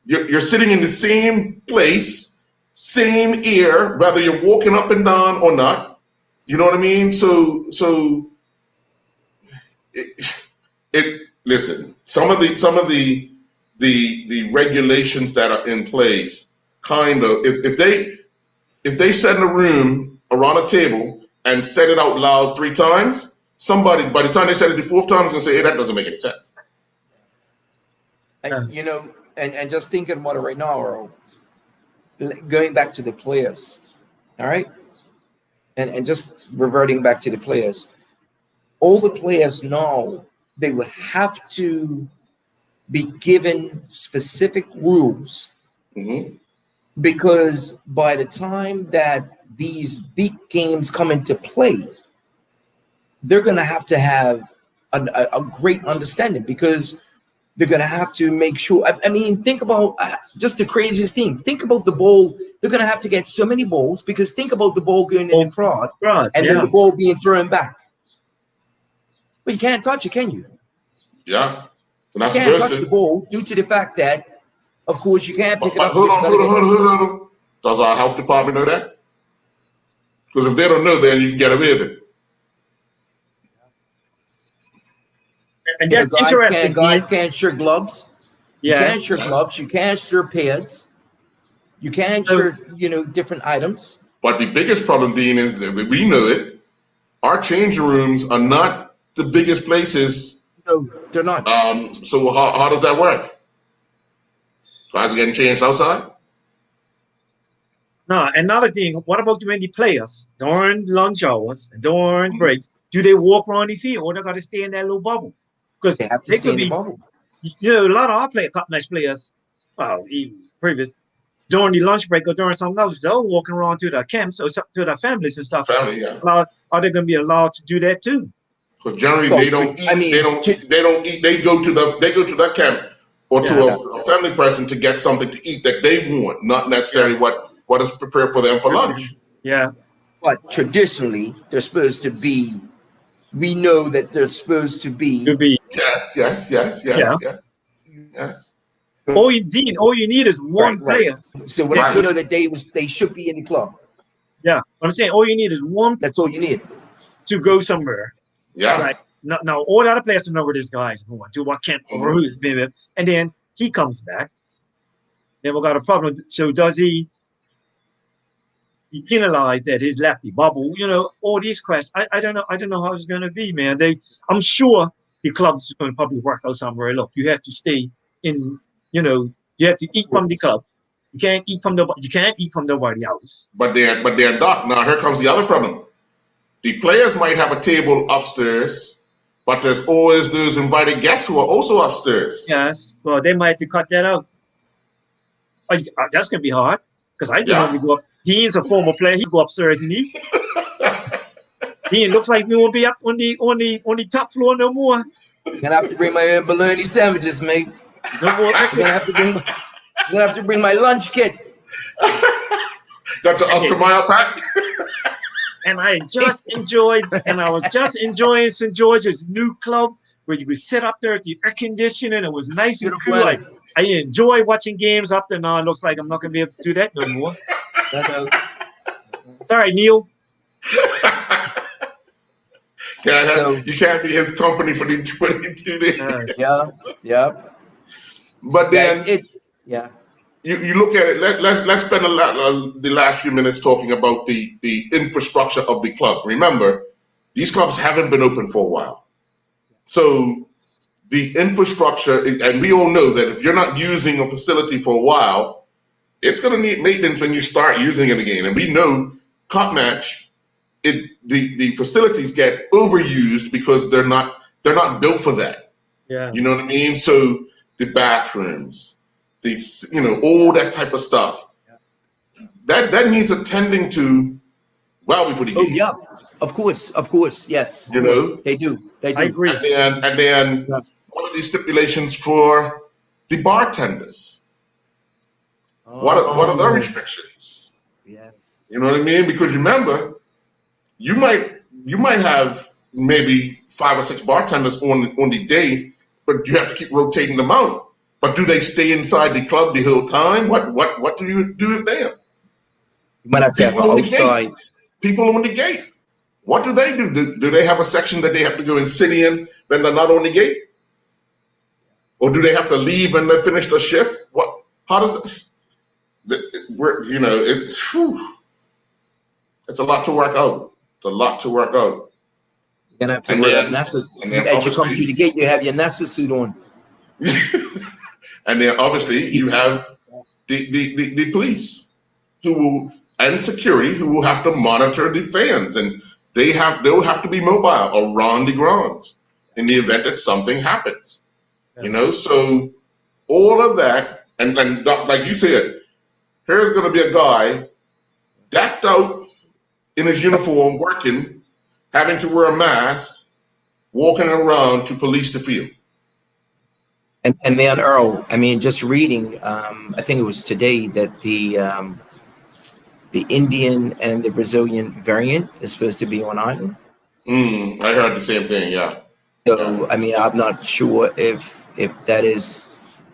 A: you're sitting in the same place, same ear, whether you're walking up and down or not. You know what I mean? So listen. Some of the regulations that are in place, kind of, if they sit in a room around a table and said it out loud 3 times, somebody, by the time they said it the 4th time, is going to say, hey, that doesn't make any sense.
B: And, and just thinking about it right now, Earl, going back to the players, all right? And just reverting back to the players, all the players know they would have to be given specific rules. Because by the time that these big games come into play, they're going to have a great understanding, because they're going to have to make sure. I mean, think about just the craziest thing. Think about the ball. They're going to have to get so many balls, because think about the ball going in the prod and then the ball being thrown back. But you can't touch it, can you?
A: Yeah.
B: You can't touch the ball due to the fact that, of course, you can't pick it up.
A: Hold on. Does our health department know that? Because if they don't know, then you can get away with it.
C: And that's interesting.
B: Guys can't share gloves.
C: Yes.
B: You can't share gloves. You can't share pads. You can't share, different items.
A: But the biggest problem, Dean, is that we know it. Our changing rooms are not the biggest places.
B: No, they're not.
A: So how does that work? Guys are getting changed outside?
C: No, another thing, what about when the players during lunch hours, during breaks, do they walk around the field, or they got to stay in that little bubble? Because
B: they have to stay in the bubble.
C: you know, a lot of our cup match players, well, even previous, during the lunch break or during something else, they're walking around to their camps or to their families and stuff.
A: Family, yeah.
C: Are they going to be allowed to do that too?
A: Because generally
B: Well,
A: they don't eat.
B: I mean,
A: they don't eat. They go to that camp or to a family person to get something to eat that they want, not necessarily what is prepared for them for lunch.
C: Yeah.
B: But traditionally, they're supposed to be. We know that they're supposed to be.
A: Yes.
C: All you need is one player.
B: So we know that they should be in the club.
C: Yeah, I'm saying all you need is one.
B: That's all you need
C: to go somewhere.
A: Yeah.
C: Right. Now all the other players to know where this guy is going to, what camp or who's been with, and then he comes back. Then we got a problem. So does he penalize that his lefty bubble? You know, all these questions. I don't know. I don't know how it's going to be, man. I'm sure the club's going to probably work out somewhere. Look, you have to stay in. You know, you have to eat from the club. You can't eat from nobody else.
A: But then, Doc. Now here comes the other problem. The players might have a table upstairs, but there's always those invited guests who are also upstairs.
C: Yes. Well, they might have to cut that out. That's going to be hard because I can only go up. Dean's a former player. He go upstairs and eat. Dean looks like we won't be up on the top floor no more.
B: I'm gonna have to bring my own bologna sandwiches, mate.
C: No more.
B: I'm gonna have to bring my lunch kit.
A: Got your Oscar Mayer pack.
C: And I was just enjoying St. George's new club where you could sit up there at the air conditioning. It was nice and cool. Like, I enjoy watching games up there. Now it looks like I'm not going to be able to do that no more. Sorry, Neil.
A: You can't be his company for the 22 days.
B: Yeah.
A: But then
B: yeah.
A: You look at it. Let's spend the last few minutes talking about the infrastructure of the club. Remember, these clubs haven't been open for a while, so the infrastructure, and we all know that if you're not using a facility for a while, it's going to need maintenance when you start using it again. And we know Cup Match, the facilities get overused because they're not built for that.
C: Yeah,
A: you know what I mean. So the bathrooms. All that type of stuff. That needs attending to well before the game.
B: Oh yeah, of course, yes.
A: You know,
B: they do.
C: I agree.
A: And then what are these stipulations for the bartenders? What are their restrictions?
B: Yes.
A: You know what I mean? Because remember, you might have maybe 5 or 6 bartenders on the day, but you have to keep rotating them out. But do they stay inside the club the whole time? What do you do with them?
B: You might have to have outside.
A: People on the gate. What do they do? Do they have a section that they have to go and sit in when they're not on the gate? Or do they have to leave when they finish the shift? What? How does it? It's a lot to work out. It's a lot to work out.
B: You're gonna have to wear NASA. As you come through the gate, you have your NASA suit on.
A: And then obviously you have the police and security who will have to monitor the fans, and they'll have to be mobile around the grounds in the event that something happens. So all of that, and like you said, here's going to be a guy decked out in his uniform, working, having to wear a mask, walking around to police the field.
B: And then Earl, I mean, just reading, I think it was today that the Indian and the Brazilian variant is supposed to be on island.
A: I heard the same thing. Yeah.
B: So I mean, I'm not sure if that is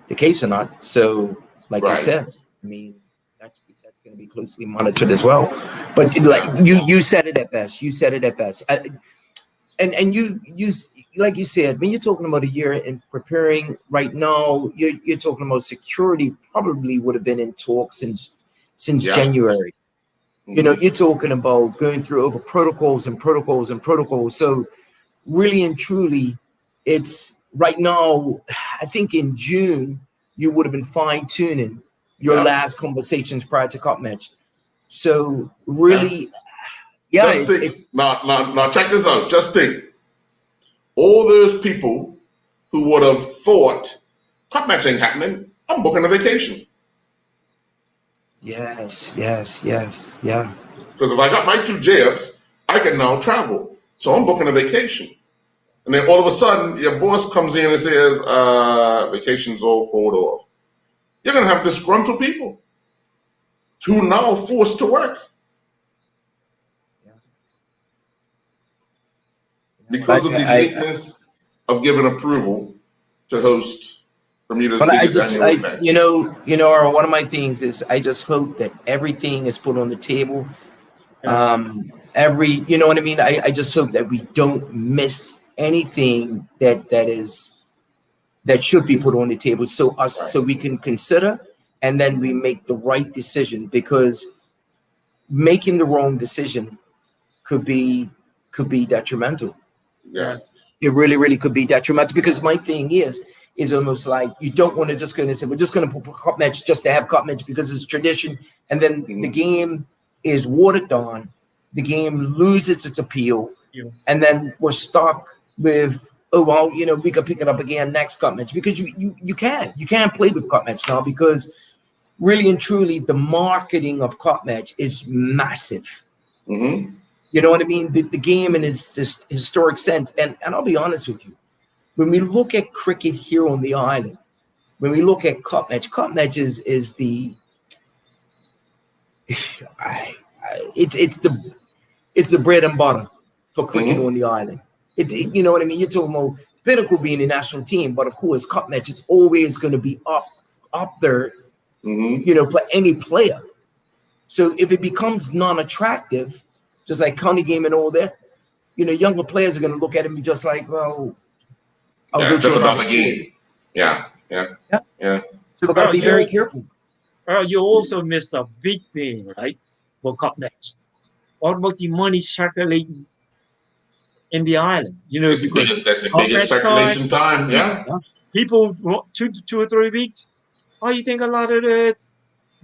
B: the case or not. So, like you said, I mean, that's going to be closely monitored as well. But like you said it at best. And you like you said, when you're talking about a year and preparing right now, you're talking about security probably would have been in talks since January.
A: Mm-hmm.
B: You're talking about going through over protocols. So really and truly, it's right now, I think in June, you would have been fine tuning your last conversations prior to Cup Match. So really,
A: now check this out. Just think. All those people who would have thought cup match ain't happening. I'm booking a vacation.
B: Yes, yes, yes, yeah.
A: Because if I got my 2 jabs, I can now travel. So I'm booking a vacation. And then all of a sudden, your boss comes in and says, vacation's all called off. You're going to have disgruntled people who are now forced to work because of the lateness of giving approval to host Bermuda's
B: But
A: biggest annual event.
B: or one of my things is I just hope that everything is put on the table. You know what I mean? I just hope that we don't miss anything that should be put on the table, so we can consider, and then we make the right decision, because making the wrong decision could be detrimental.
A: Yes.
B: It really, really could be detrimental, because my thing is almost like you don't want to just go and say, we're just going to put cup match just to have cup match because it's tradition. And then the game is watered down. The game loses its appeal. And then we're stuck with, oh, well, we can pick it up again next cup match, because you can't play with cup match now, because really and truly the marketing of cup match is massive.
A: Mm-hmm.
B: You know what I mean? The game in its this historic sense. And I'll be honest with you, when we look at cricket here on the island, when we look at cup match is the it's the bread and butter for cricket on the island. You know what I mean? You're talking about Pinnacle being the national team, but of course, cup match is always going to be up there, for any player. So if it becomes non-attractive, just like county game and all that, younger players are going to look at it and be just like, well, I'll go
A: just
B: to
A: another game. Yeah.
B: So we've got to be very careful.
C: You also miss a big thing, right? For cup match. What about the money circulating in the island? Because
A: that's the biggest circulation time. Yeah.
C: People 2 or 3 weeks. Oh, you think a lot of the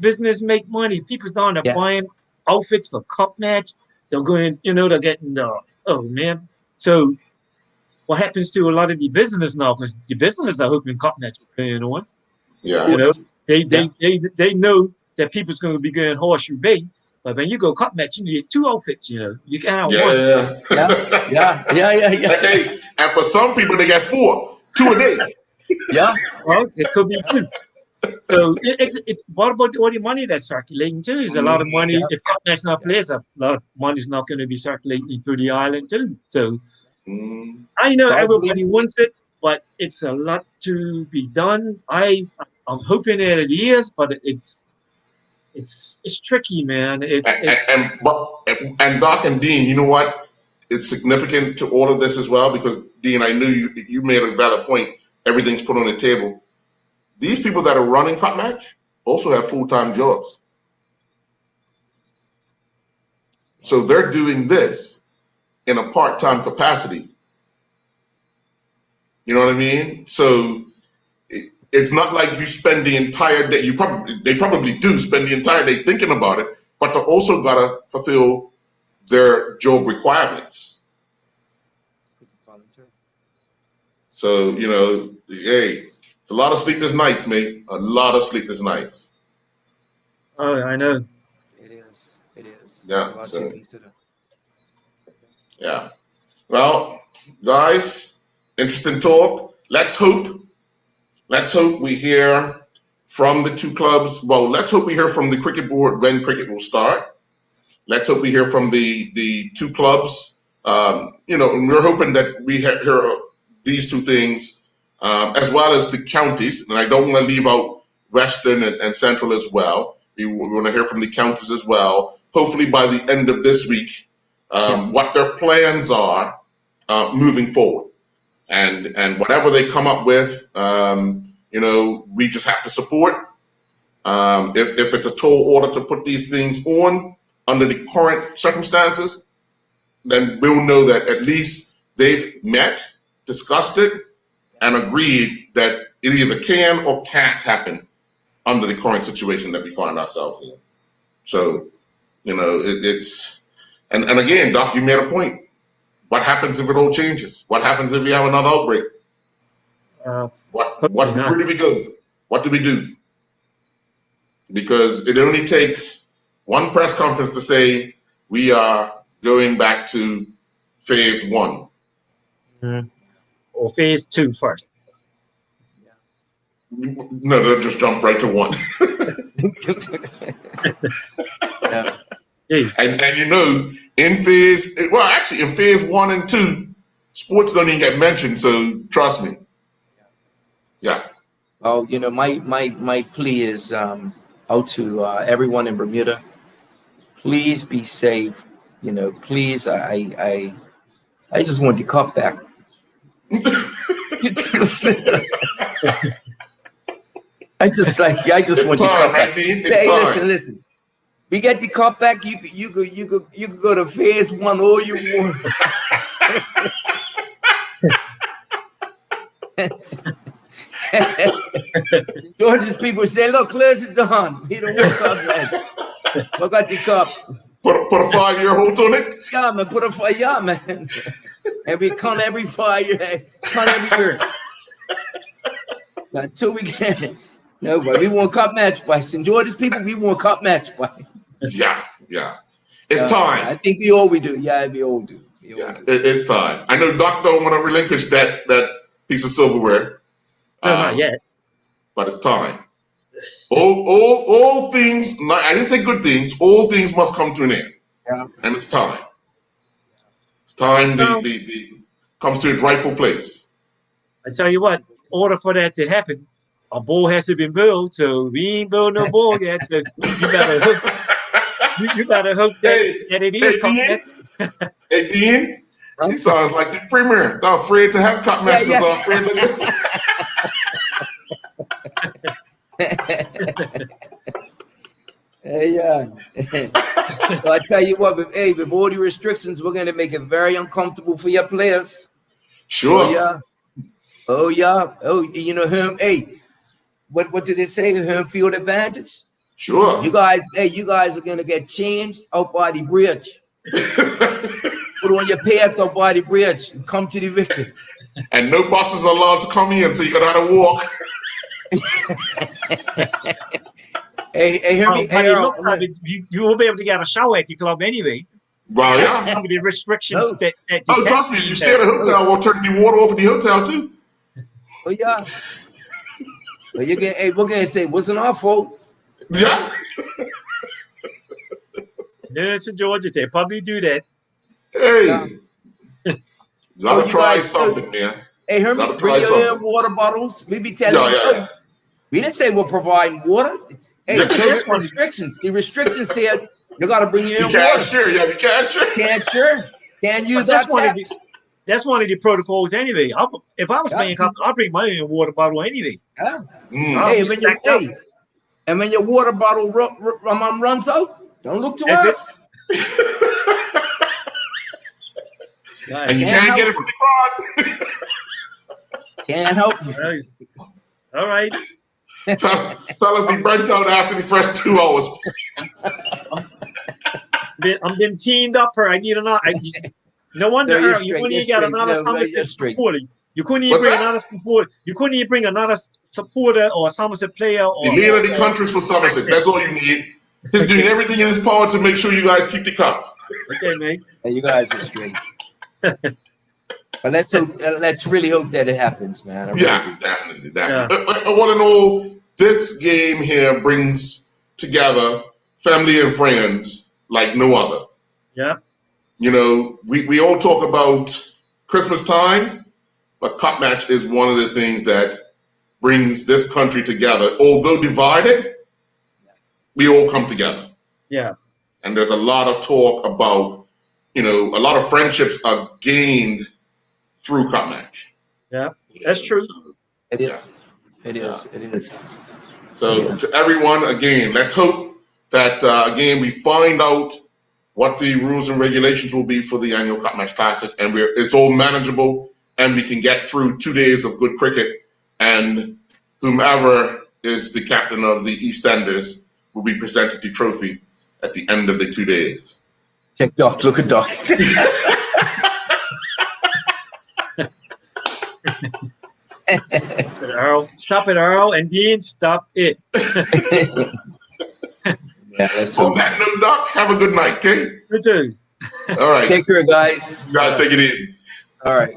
C: business make money? People starting to buying outfits for cup match. They're going, they're getting man. So what happens to a lot of the business now? Because the business are hoping cup match is going on.
A: Yeah.
C: They know that people's going to be going horseshoe bait. But when you go cup match, you get 2 outfits. You can't have one.
B: Yeah.
A: Hey, and for some people, they get 4, 2 a day.
C: Yeah. Well, it could be 2. So it's what about all the money that's circulating too? Is a lot of money. If cup match not plays, a lot of money's not going to be circulating through the island too. So I know everybody wants it, but it's a lot to be done. I'm hoping that it is, but it's tricky, man.
A: And Doc and Dean, you know what? It's significant to all of this as well, because Dean, I knew you made a valid point. Everything's put on the table. These people that are running cup match also have full-time jobs. So they're doing this in a part-time capacity. You know what I mean? So it's not like you spend the entire day. They probably do spend the entire day thinking about it, but they also gotta fulfill their job requirements. So hey, it's a lot of sleepless nights, mate. A lot of sleepless nights.
C: Oh, I know.
B: It is.
A: Yeah. Yeah. Well, guys, interesting talk. Let's hope we hear from the 2 clubs. Well, let's hope we hear from the cricket board when cricket will start. Let's hope we hear from the 2 clubs. And we're hoping that we hear these 2 things, as well as the counties. And I don't want to leave out Western and Central as well. We want to hear from the counties as well. Hopefully by the end of this week, what their plans are moving forward. And whatever they come up with, we just have to support. If it's a tall order to put these things on under the current circumstances, then we'll know that at least they've met, discussed it, and agreed that it either can or can't happen under the current situation that we find ourselves in. So, it's and again, Doc, you made a point. What happens if it all changes? What happens if we have another outbreak? Where do we go? What do we do? Because it only takes one press conference to say we are going back to phase 1.
C: Or phase 2 first.
A: No, they'll just jump right to 1.
B: Yeah.
C: Yes.
A: And in phase 1 and 2, sports don't even get mentioned. So trust me. Yeah.
B: Oh, my plea is out to everyone in Bermuda. Please be safe. Please, I just want the cup back. I just want the cup back. Hey, listen. We get the cup back. You could go to phase 1 all you want. George's people say, "Look, close it down. We don't want cup back. We got the cup.
A: Put a 5-year hold on it."
B: Yeah, man. Yeah, man. And we count every 5 years. Count every year. Until we get no, but we want cup match by St. George's people. We want cup match by.
A: Yeah. It's time.
B: I think we all do. Yeah, we all do.
A: It's time. I know Doc don't want to relinquish that piece of silverware.
C: No, not yet.
A: But it's time. All things. I didn't say good things. All things must come to an end.
B: Yeah.
A: And it's time. It's time the comes to its rightful place.
C: I tell you what, in order for that to happen, a ball has to be built. So we ain't built no ball yet. So you better hook. You better hope that it is coming.
A: Hey, Dean, he sounds like the premier. Not afraid to have cup matches. Not afraid to.
B: Yeah. Well, I tell you what, with all the restrictions, we're going to make it very uncomfortable for your players.
A: Sure.
B: Oh, yeah. Him. Hey, what did they say? Home field advantage.
A: Sure.
B: You guys are going to get changed out by the bridge. Put on your pants out by the bridge and come to the wicket.
A: And no buses are allowed to come in, so you got to have to walk.
B: Hey, hear me.
C: But it looks like you will be able to get a shower at the club anyway.
A: Well, yeah.
C: Some of the restrictions that
A: trust me, you stay at a hotel, we'll turn the water off at the hotel too.
B: Oh yeah. Well, we're gonna say it wasn't our fault.
A: Yeah.
C: No, St. George's, they probably do that.
A: Hey. Gotta try something, man.
B: Hey, Herman, bring your own water bottles. We be telling you. We didn't say we're providing water. Hey, there's restrictions. The restrictions said you got to bring your own water.
A: You can't share.
B: Can't use that.
C: That's one of the protocols anyway. If I was playing cup, I'll bring my own water bottle anyway.
B: Yeah. And when your water bottle runs out, don't look to us.
A: And you can't get it from the crowd.
B: Can't help you.
C: All right.
A: Fellas be burnt out after the first 2 hours.
C: I'm been teamed up here. I need another. No wonder you couldn't even get another Somerset supporter. You couldn't even bring another supporter. You couldn't even bring another supporter or a Somerset player.
A: The leader of the country for Somerset. That's all you need. He's doing everything in his power to make sure you guys keep the cups.
C: Okay, mate.
B: And you guys are straight. But let's really hope that it happens, man.
A: Definitely. All in all, this game here brings together family and friends like no other.
C: Yeah.
A: We all talk about Christmas time, but cup match is one of the things that brings this country together. Although divided, we all come together.
C: Yeah.
A: And there's a lot of talk about, a lot of friendships are gained through cup match.
C: Yeah, that's true.
B: It is. It is.
A: So to everyone, again, let's hope that, again, we find out what the rules and regulations will be for the annual Cup Match Classic, and it's all manageable, and we can get through 2 days of good cricket, and whomever is the captain of the EastEnders will be presented the trophy at the end of the 2 days.
B: Check Doc. Look at Doc.
C: Earl. Stop it, Earl. And Dean, stop it.
B: Yeah, that's
A: On that note, Doc, have a good night, okay?
C: You too.
A: All right.
B: Take care, guys.
A: You guys take it easy.
B: All right.